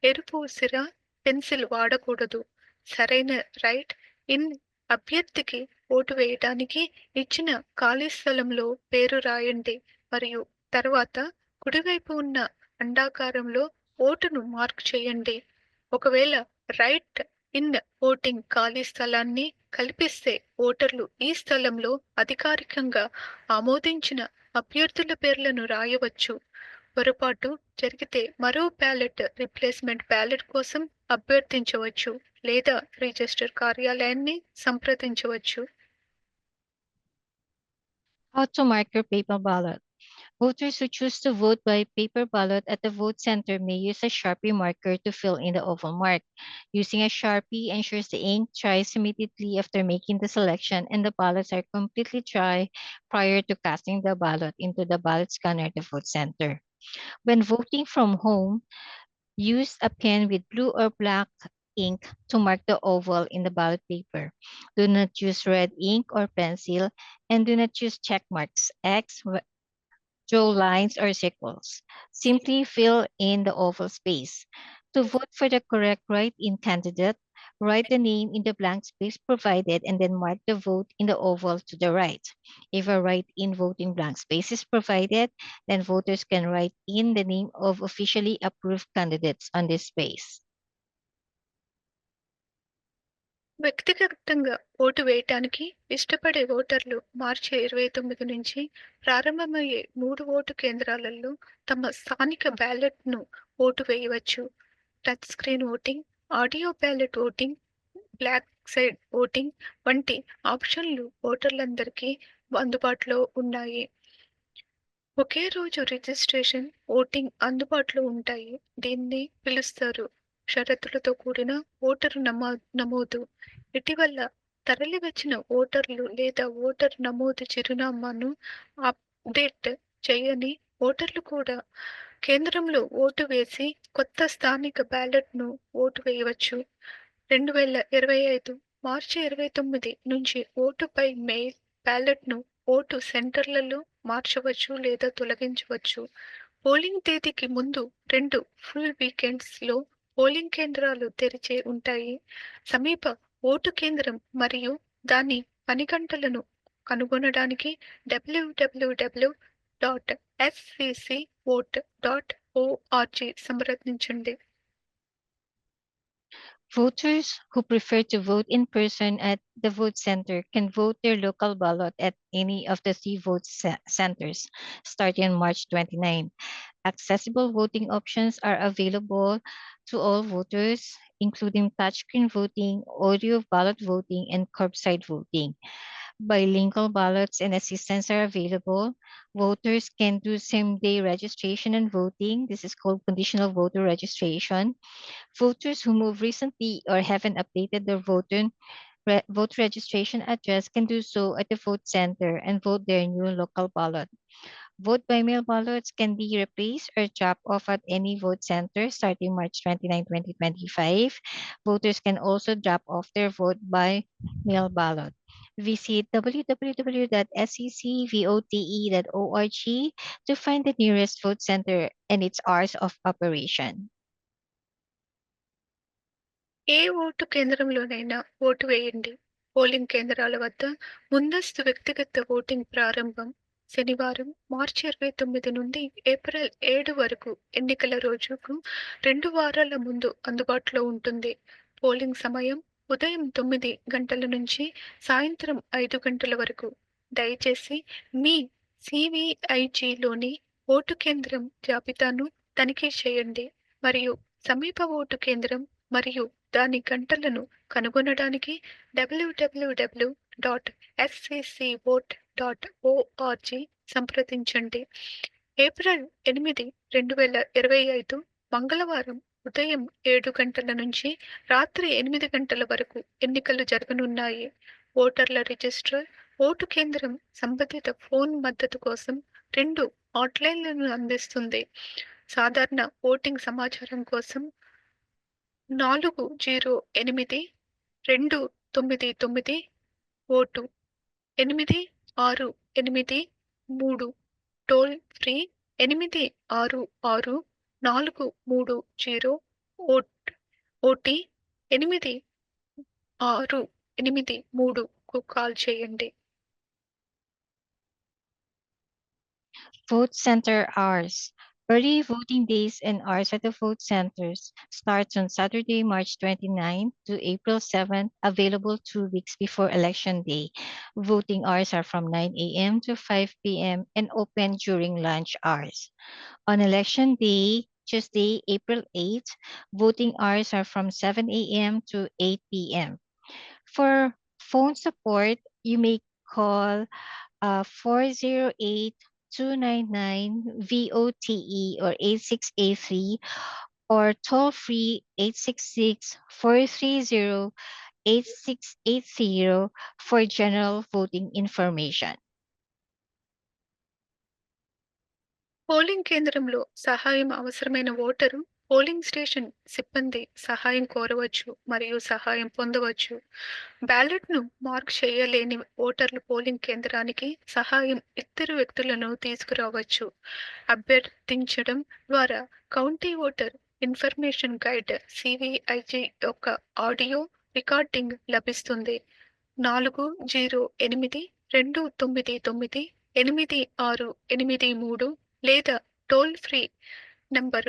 ఎరుపు సిరా పెన్సిల్ వాడకూడదు. సరైన రైట్ ఇన్ అభ్యర్థికి ఓటు వేయడానికి ఇచ్చిన ఖాళీ స్థలంలో పేరు రాయండి మరియు తర్వాత కుడివైపు ఉన్న అండాకారంలో ఓటును మార్క్ చేయండి. ఒకవేళ రైట్ ఇన్ ఓటింగ్ ఖాళీ స్థలాన్ని కల్పిస్తే ఓటర్లు ఈ స్థలంలో అధికారికంగా ఆమోదించిన అభ్యర్థుల పేర్లను రాయవచ్చు. పొరపాటు జరిగితే మరో బ్యాలెట్ రిప్లేస్మెంట్ బ్యాలెట్ కోసం అభ్యర్థించవచ్చు లేదా రిజిస్టర్ కార్యాలయాన్ని సంప్రదించవచ్చు. How to mark your paper ballot. Voters who choose to vote by paper ballot at the vote center may use a Sharpie marker to fill in the oval mark. Using a Sharpie ensures the ink dries immediately after making the selection and the ballots are completely dry prior to casting the ballot into the ballot scanner at the vote center. When voting from home, use a pen with blue or black ink to mark the oval in the ballot paper. Do not use red ink or pencil and do not use check marks, X, draw lines or circles. Simply fill in the oval space. To vote for the correct write-in candidate, write the name in the blank space provided and then mark the vote in the oval to the right. If a write-in voting blank space is provided, then voters can write in the name of officially approved candidates on this space. వ్యక్తిగతంగా vote వేయటానికి ఇష్టపడే ఓటర్లు మార్చి 29 నుంచి ప్రారంభమయ్యే 3 vote కేంద్రాలలో తమ స్థానిక బ్యాలెట్ను ఓటు వేయవచ్చు. Touch screen voting, audio ballot voting, block side voting వంటి ఆప్షన్లు ఓటర్లందరికీ అందుబాటులో ఉన్నాయి. ఒకే రోజు రిజిస్ట్రేషన్, ఓటింగ్ అందుబాటులో ఉంటాయి. దీన్ని పిలుస్తారు షరతులతో కూడిన ఓటరు నమోదు. ఇటీవల తరలివచ్చిన ఓటర్లు లేదా ఓటర్ నమోదు చిరునామాను అప్డేట్ చేయని ఓటర్లు కూడా కేంద్రంలో ఓటు వేసి కొత్త స్థానిక బ్యాలెట్ను ఓటు వేయవచ్చు. 2025 మార్చి 29 నుంచి ఓటుపై మెయిల్ బ్యాలెట్ను ఓటు సెంటర్లలో మార్చవచ్చు లేదా తొలగించవచ్చు. పోలింగ్ తేదీకి ముందు 2 ఫుల్ వీకెండ్స్లో పోలింగ్ కేంద్రాలు తెరిచే ఉంటాయి. సమీప ఓటు కేంద్రం మరియు దాని పని గంటలను కనుగొనడానికి www.sccvote.org సంప్రదించండి. Voters who prefer to vote in person at the vote center can vote their local ballot at any of the 3 vote centers starting on March 29. Accessible voting options are available to all voters, including touchscreen voting, audio ballot voting, and curbside voting. Bilingual ballots and assistance are available. Voters can do same-day registration and voting. This is called conditional voter registration. Voters who moved recently or haven't updated their voter registration address can do so at the vote center and vote their new local ballot. Vote by mail ballots can be replaced or dropped off at any vote center starting March 29, 2025. Voters can also drop off their vote by mail ballot. Visit www.sccvote.org to find the nearest vote center and its hours of operation. ఏ vote కేంద్రంలోనైనా vote వేయండి. Polling కేంద్రాల వద్ద ముందస్తు వ్యక్తిగత voting ప్రారంభం శనివారం మార్చి 29 నుండి ఏప్రిల్ 7 వరకు ఎన్నికల రోజుకు 2 వారాల ముందు అందుబాటులో ఉంటుంది. పోలింగ్ సమయం ఉదయం 9 గంటల నుంచి సాయంత్రం 5 గంటల వరకు. దయచేసి మీ సివిఐజిలోని ఓటు కేంద్రం జాబితాను తనిఖీ చేయండి మరియు సమీప ఓటు కేంద్రం మరియు దాని గంటలను కనుగొనడానికి www.scvote.org సంప్రదించండి. ఏప్రిల్ 8, 2025 మంగళవారం ఉదయం 7 గంటల నుంచి రాత్రి 8 గంటల వరకు ఎన్నికలు జరగనున్నాయి. ఓటర్ల రిజిస్టర్, ఓటు కేంద్రం సంబంధిత ఫోన్ మద్దతు కోసం 2 హాట్లైన్లను అందిస్తుంది. సాధారణ ఓటింగ్ సమాచారం కోసం 408-299 ఓటు 8683 టోల్ ఫ్రీ 866-430 ఓటీ 8683కు కాల్ చేయండి. Vote center hours. Early voting days and hours at the vote centers starts on Saturday, March 29 to April 7th, available 2 weeks before Election Day. Voting hours are from 9 a.m. to 5 p.m. and open during lunch hours. On Election Day, Tuesday, April 8th, voting hours are from 7 a.m. to 8 p.m. For phone support, you may call 408-299-VOTE or 8683 or toll free 866-430-8680 for general voting information. Polling కేంద్రంలో సహాయం అవసరమైన voter polling station సిబ్బంది సహాయం కోరవచ్చు మరియు సహాయం పొందవచ్చు. బ్యాలెట్ను mark చేయలేని ఓటర్లు పోలింగ్ కేంద్రానికి సహాయం ఇద్దరు వ్యక్తులను తీసుకురావచ్చు. అభ్యర్థించడం ద్వారా కౌంటీ ఓటర్ ఇన్ఫర్మేషన్ గైడ్ సివిఐజి యొక్క ఆడియో రికార్డింగ్ లభిస్తుంది. 408-299-8683 లేదా టోల్ ఫ్రీ నంబర్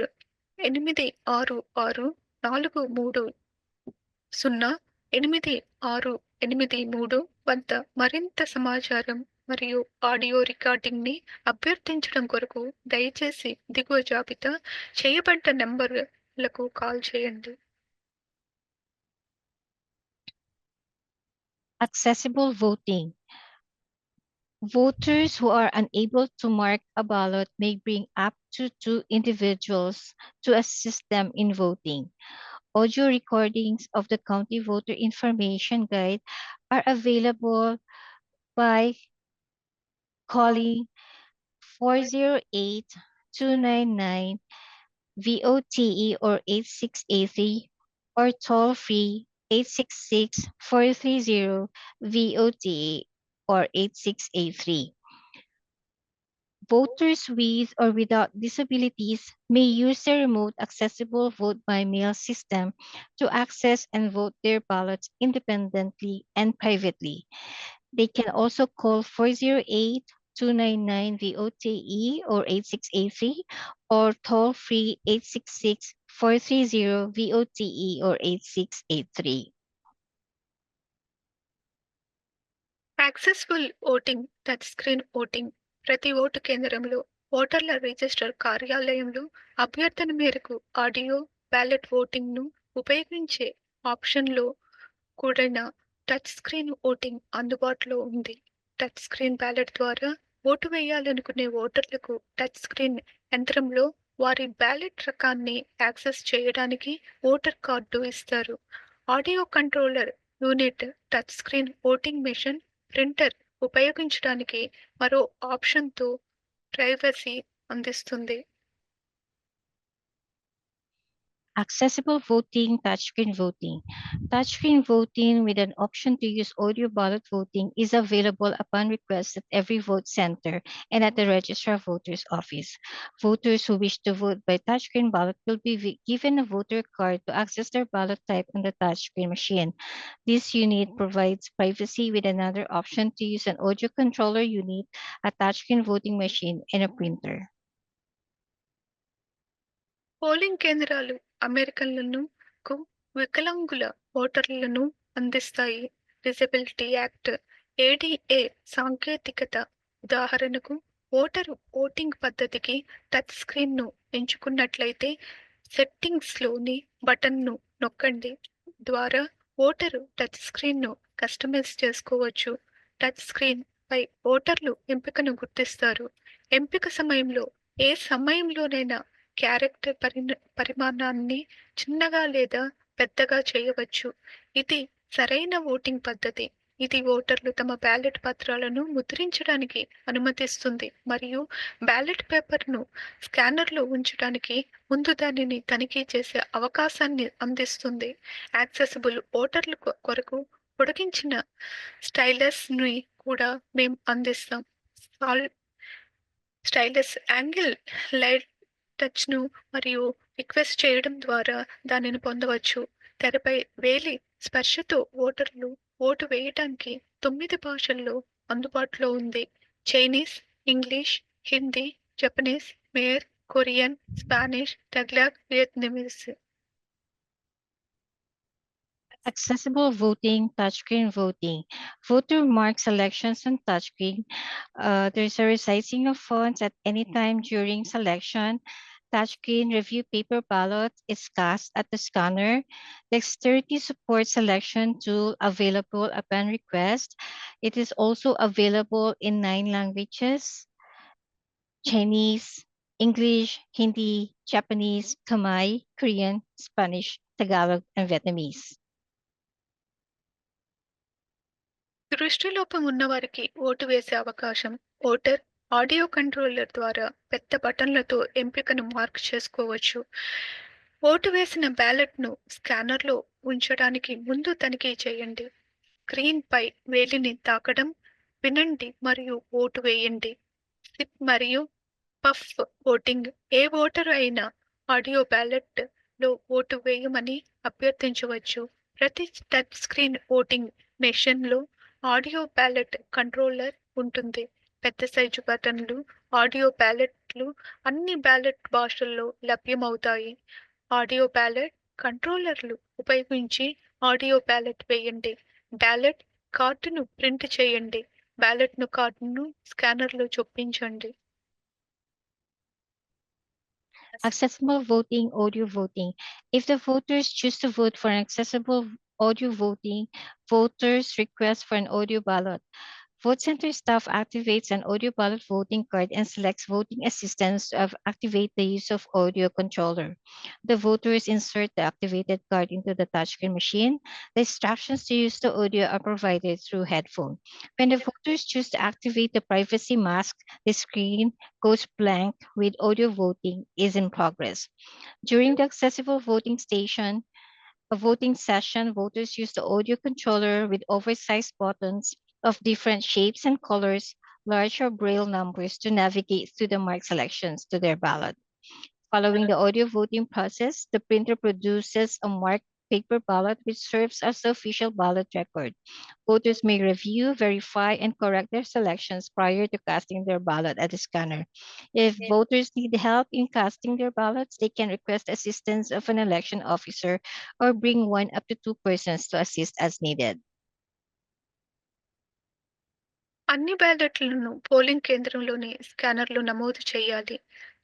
866-430-8683 వద్ద మరింత సమాచారం మరియు ఆడియో రికార్డింగ్ని అభ్యర్థించడం కొరకు దయచేసి దిగువ జాబితా చేయబడ్డ నంబర్లకు కాల్ చేయండి. Accessible voting. Voters who are unable to mark a ballot may bring up to 2 individuals to assist them in voting. Audio recordings of the County Voter Information Guide are available by calling 408-299-VOTE or 8683 or toll free 866-430-VOTE or 8683. Voters with or without disabilities may use the remote accessible vote by mail system to access and vote their ballots independently and privately. They can also call 408-299-VOTE or 8683 or toll free 866-430-VOTE or 8683. Accessible voting touch screen voting. ప్రతి vote కేంద్రంలో ఓటర్ల register కార్యాలయంలో అభ్యర్థన మేరకు audio ballot ఓటింగ్ను ఉపయోగించే ఆప్షన్లో కూడిన touch screen voting అందుబాటులో ఉంది. టచ్ స్క్రీన్ బ్యాలెట్ ద్వారా ఓటు వేయాలనుకునే ఓటర్లకు టచ్ స్క్రీన్ యంత్రంలో వారి బ్యాలెట్ రకాన్ని యాక్సెస్ చేయడానికి ఓటర్ కార్డు ఇస్తారు. Audio controller unit touch screen voting machine printer ఉపయోగించడానికి మరో ఆప్షన్తో ప్రైవసీ అందిస్తుంది. Accessible voting, touchscreen voting. Touchscreen voting with an option to use audio ballot voting is available upon request at every vote center and at the Registrar of Voters office. Voters who wish to vote by touchscreen ballot will be given a voter card to access their ballot type on the touchscreen machine. This unit provides privacy with another option to use an audio controller unit, a touchscreen voting machine, and a printer. Polling కేంద్రాలు అమెరికన్లను వికలాంగుల ఓటర్లను అందిస్తాయి. Disability act ADA సాంకేతికత ఉదాహరణకు voter voting పద్ధతికి touch స్క్రీన్ను ఎంచుకున్నట్లయితే సెట్టింగ్స్లోని బటన్ను నొక్కండి. ద్వారా ఓటరు టచ్ స్క్రీన్ను కస్టమైజ్ చేసుకోవచ్చు. టచ్ స్క్రీన్ పై ఓటర్లు ఎంపికను గుర్తిస్తారు. ఎంపిక సమయంలో ఏ సమయంలోనైనా క్యారెక్టర్ పరిమాణాన్ని చిన్నగా లేదా పెద్దగా చేయవచ్చు. ఇది సరైన ఓటింగ్ పద్ధతి. ఇది ఓటర్లు తమ బ్యాలెట్ పత్రాలను ముద్రించడానికి అనుమతిస్తుంది మరియు బ్యాలెట్ పేపర్ను స్కానర్లో ఉంచడానికి ముందు దానిని తనిఖీ చేసే అవకాశాన్ని అందిస్తుంది. యాక్సెసిబుల్ ఓటర్ల కొరకు పొడిగించిన స్టైలస్ని కూడా మేము అందిస్తాం. స్టైలస్ యాంగిల్ లైట్ టచ్ను మరియు రిక్వెస్ట్ చేయడం ద్వారా దానిని పొందవచ్చు. తెరపై వేలి స్పర్శతో ఓటర్లు ఓటు వేయటానికి 9 భాషల్లో అందుబాటులో ఉంది. చైనీస్, ఇంగ్లీష్, హిందీ, జపనీస్, మేర్, Korean, Spanish, Tagalog, Vietnamese. Accessible voting, touchscreen voting. Voter mark selections on touchscreen. There's a resizing of fonts at any time during selection. Touchscreen review paper ballot is cast at the scanner. Dexterity support selection tool available upon request. It is also available in 9 languages: Chinese, English, Hindi, Japanese, Khmer, Korean, Spanish, Tagalog, and Vietnamese. దృష్టిలోపం ఉన్నవారికి vote వేసే అవకాశం. Voter audio controller ద్వారా పెద్ద బటన్లతో ఎంపికను mark చేసుకోవచ్చు. Vote వేసిన బ్యాలెట్ను స్కానర్లో ఉంచడానికి ముందు తనిఖీ చేయండి. స్క్రీన్పై వేలిని తాకడం, వినండి మరియు ఓటు వేయండి. సిప్ మరియు పఫ్ ఓటింగ్. ఏ ఓటరు అయినా ఆడియో బ్యాలెట్లో ఓటు వేయమని అభ్యర్థించవచ్చు. ప్రతి టచ్ స్క్రీన్ ఓటింగ్ మెషిన్లో ఆడియో బ్యాలెట్ కంట్రోలర్ ఉంటుంది. పెద్ద సైజు బటన్లు ఆడియో బ్యాలెట్లు అన్ని బ్యాలెట్ భాషల్లో లభ్యమవుతాయి. ఆడియో బ్యాలెట్ కంట్రోలర్లు ఉపయోగించి ఆడియో బ్యాలెట్ వేయండి. బ్యాలెట్ కార్డును ప్రింట్ చేయండి. బ్యాలెట్ను కార్డును స్కానర్లో చొప్పించండి. Accessible voting, audio voting. If the voters choose to vote for an accessible audio voting, voters request for an audio ballot. Vote Center staff activates an audio ballot voting card and selects voting assistants to activate the use of audio controller. The voters insert the activated card into the touchscreen machine. The instructions to use the audio are provided through headphone. When the voters choose to activate the privacy mask, the screen goes blank with audio voting is in progress. During the accessible voting session, voters use the audio controller with oversized buttons of different shapes and colors, large or braille numbers to navigate through the marked selections to their ballot. Following the audio voting process, the printer produces a marked paper ballot which serves as the official ballot record. Voters may review, verify, and correct their selections prior to casting their ballot at the scanner. If voters need help in casting their ballots, they can request assistance of an election officer or bring one up to 2 persons to assist as needed. అన్ని బ్యాలెట్లను polling కేంద్రంలోని స్కానర్లో నమోదు చేయాలి.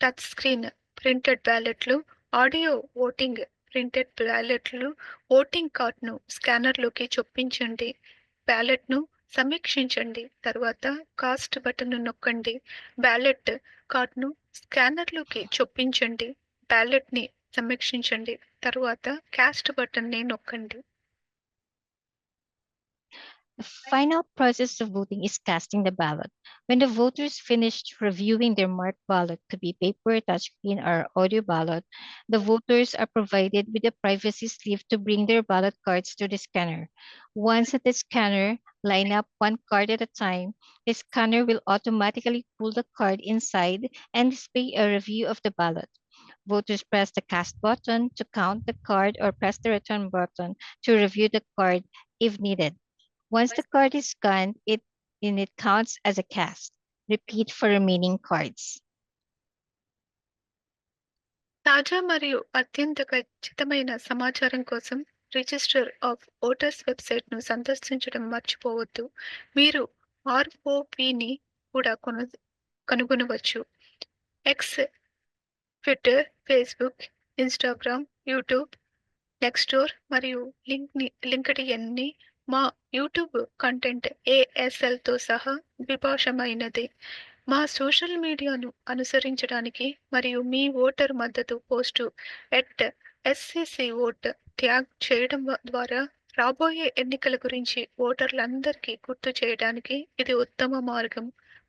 Touch screen printed బ్యాలెట్లు, audio voting printed బ్యాలెట్లు, voting కార్డును స్కానర్లోకి చొప్పించండి. బ్యాలెట్ను సమీక్షించండి. తర్వాత కాస్ట్ బటన్ను నొక్కండి. బ్యాలెట్ కార్డును స్కానర్లోకి చొప్పించండి. బ్యాలెట్ని సమీక్షించండి. తర్వాత కాస్ట్ బటన్ని నొక్కండి. The final process of voting is casting the ballot. When the voters finished reviewing their marked ballot, could be paper, touchscreen, or audio ballot, the voters are provided with a privacy slip to bring their ballot cards to the scanner. Once at the scanner, line up one card at a time. The scanner will automatically pull the card inside and display a review of the ballot. Voters press the cast button to count the card or press the return button to review the card if needed. Once the card is scanned, it counts as a cast. Repeat for remaining cards. తాజా మరియు అత్యంత ఖచ్చితమైన సమాచారం కోసం register of voters వెబ్సైట్ను సందర్శించడం మర్చిపోవద్దు. మీరు ఆర్ఓపిని కూడా కనుగొనవచ్చు. X, Twitter, Facebook, Instagram, YouTube, Nextdoor మరియు లింక్డ్ఇన్ని మా యూట్యూబ్ కంటెంట్ ఏఎస్ఎల్‌తో సహా ద్విభాషమైనది. మా సోషల్ మీడియాను అనుసరించడానికి మరియు మీ ఓటర్ మద్దతు పోస్టు @sccote ట్యాగ్ చేయడం ద్వారా రాబోయే ఎన్నికల గురించి ఓటర్లందరికీ గుర్తు చేయడానికి ఇది ఉత్తమ మార్గం.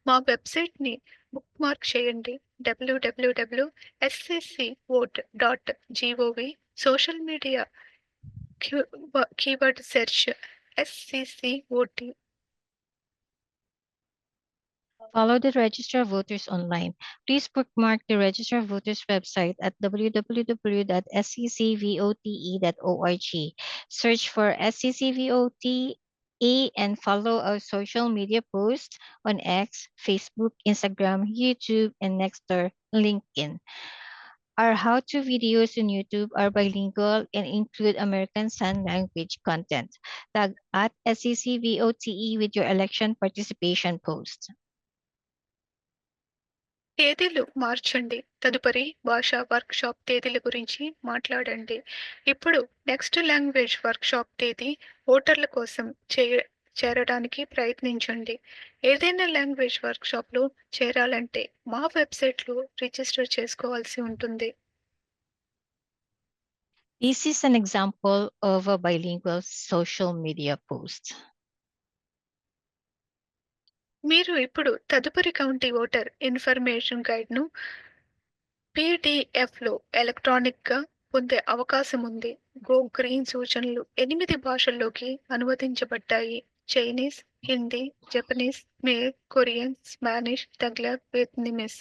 మా వెబ్‌సైట్‌ని బుక్‌మార్క్ చేయండి www.sccote.gov social media keyword search SCCOT. Follow the Register of Voters online. Please bookmark the Register of Voters website at www.sccvote.org. Search for SCCVOTE and follow our social media posts on X, Facebook, Instagram, YouTube, and Nextdoor, LinkedIn. Our how-to videos on YouTube are bilingual and include American Sign Language content. Tag at SCCVOTE with your election participation post. తేదీలు మార్చండి. తదుపరి భాషా workshop తేదీల గురించి మాట్లాడండి. ఇప్పుడు next language workshop తేదీ ఓటర్ల కోసం చేరడానికి ప్రయత్నించండి. ఏదైనా లాంగ్వేజ్ వర్క్షాప్లో చేరాలంటే మా వెబ్సైట్లో రిజిస్టర్ చేసుకోవాల్సి ఉంటుంది. This is an example of a bilingual social media post. మీరు ఇప్పుడు తదుపరి కౌంటీ ఓటర్ ఇన్ఫర్మేషన్ గైడ్ను పీడీఎఫ్లో ఎలక్ట్రానిక్గా పొందే అవకాశం ఉంది. గో గ్రీన్ సూచనలు 8 భాషల్లోకి అనువదించబడ్డాయి. చైనీస్, హిందీ, జపనీస్, మేల్, Korean, Spanish, Tagalog, Vietnamese.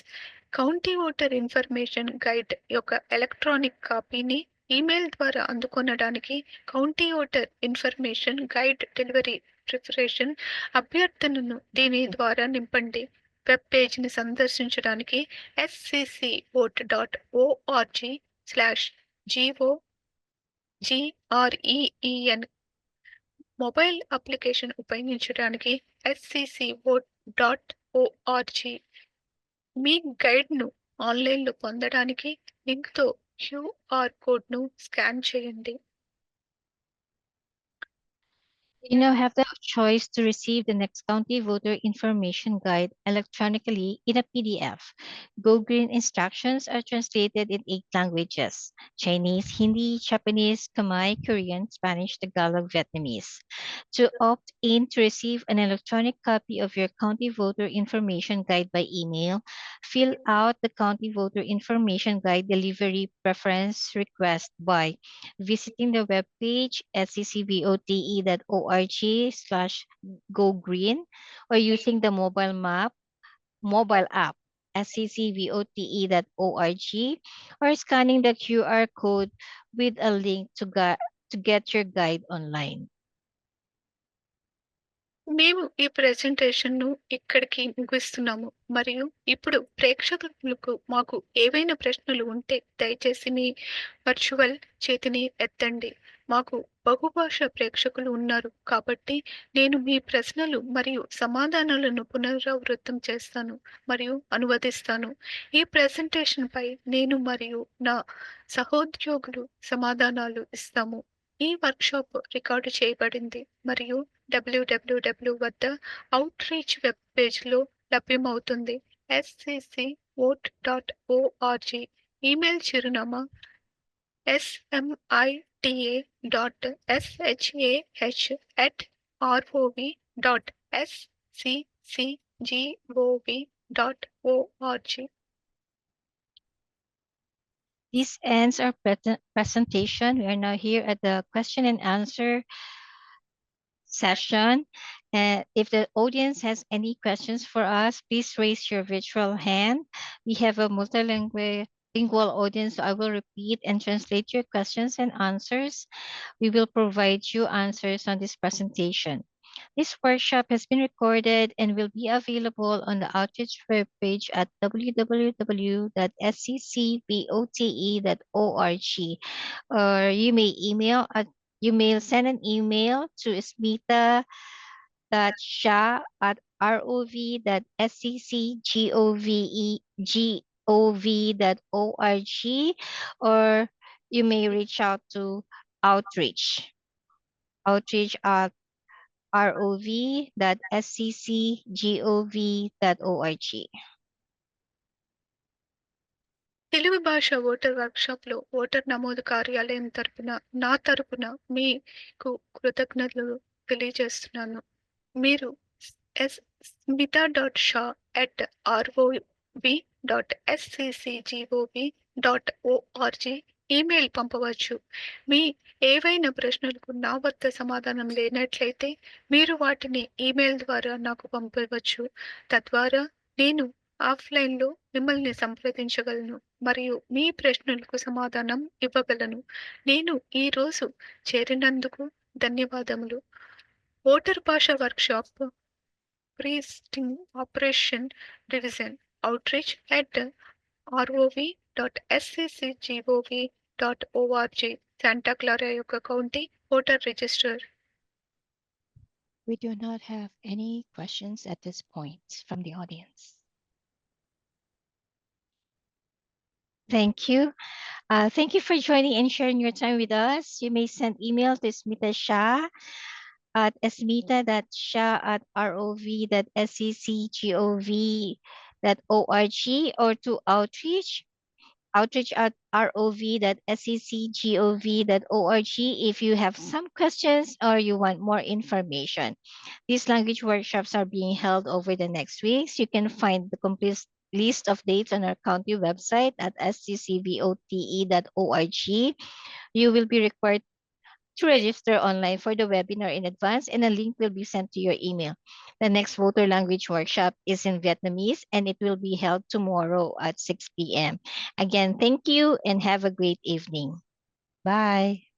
County voter information guide యొక్క ఎలక్ట్రానిక్ కాపీని ఈమెయిల్ ద్వారా అందుకొనడానికి county voter information guide delivery preparation అభ్యర్థనను దీని ద్వారా నింపండి. వెబ్ పేజ్ని సందర్శించడానికి sccote.org/GOGREEN మొబైల్ అప్లికేషన్ ఉపయోగించడానికి sccote.org. మీ గైడ్ను ఆన్లైన్లో పొందడానికి లింక్తో క్యూఆర్ కోడ్ను స్కాన్ చేయండి. You now have the choice to receive the next county voter information guide electronically in a PDF. Go Green instructions are translated in 8 languages: Chinese, Hindi, Japanese, Khmer, Korean, Spanish, Tagalog, Vietnamese. To opt in to receive an electronic copy of your county voter information guide by email, fill out the county voter information guide delivery preference request by visiting the webpage at ccvote.org/gogreen or using the mobile app sccvote.org or scanning the QR code with a link to get your guide online. మేము ఈ ప్రెజెంటేషన్ను ఇక్కడికి ముగిస్తున్నాము మరియు ఇప్పుడు ప్రేక్షకులకు మాకు ఏవైనా ప్రశ్నలు ఉంటే దయచేసి మీ వర్చువల్ చేతిని ఎత్తండి. మాకు బహుభాష ప్రేక్షకులు ఉన్నారు కాబట్టి నేను మీ ప్రశ్నలు మరియు సమాధానాలను పునరావృతం చేస్తాను మరియు అనువదిస్తాను. ఈ ప్రెజెంటేషన్పై నేను మరియు నా సహోద్యోగులు సమాధానాలు ఇస్తాము. ఈ వర్క్షాప్ రికార్డు చేయబడింది మరియు www వద్ద అవుట్రీచ్ వెబ్ పేజ్లో లభ్యమవుతుంది. sccote.org ఈమెయిల్ చిరునామా smita.shah@rov.sccgov.org. This ends our presentation. We are now here at the question and answer session. If the audience has any questions for us, please raise your virtual hand. We have a multilingual audience, so I will repeat and translate your questions and answers. We will provide you answers on this presentation. This workshop has been recorded and will be available on the Outreach webpage at www.sccvote.org, or you may send an email to smita.shah@rov.sccgov.org, or you may reach out to outreach. Outreach at rov.sccgov.org. Telugu భాష voter వర్క్షాప్లో voter నమోదు కార్యాలయం నా తరపున మీకు కృతజ్ఞతలు తెలియజేస్తున్నాను. మీరు smita.shah@rov.sccgov.org email పంపవచ్చు. మీ ఏవైనా ప్రశ్నలకు నా వద్ద సమాధానం లేనట్లయితే మీరు వాటిని ఈమెయిల్ ద్వారా నాకు పంపవచ్చు. తద్వారా నేను ఆఫ్లైన్లో మిమ్మల్ని సంప్రదించగలను మరియు మీ ప్రశ్నలకు సమాధానం ఇవ్వగలను. నేను ఈరోజు చేరినందుకు ధన్యవాదములు. ఓటర్ భాష వర్క్షాప్ ప్రీస్టింగ్ operation division outreach at rov.sccgov.org Santa Clara యొక్క county voter register. We do not have any questions at this point from the audience. Thank you. Thank you for joining and sharing your time with us. You may send email to Smita Shah at smita.shah@rov.sccgov.org or to outreach at rov.sccgov.org if you have some questions or you want more information. These language workshops are being held over the next weeks. You can find the complete list of dates on our county website at sccvote.org. You will be required to register online for the webinar in advance, and a link will be sent to your email. The next voter language workshop is in Vietnamese, and it will be held tomorrow at 6 p.m. Again, thank you and have a great evening. Bye.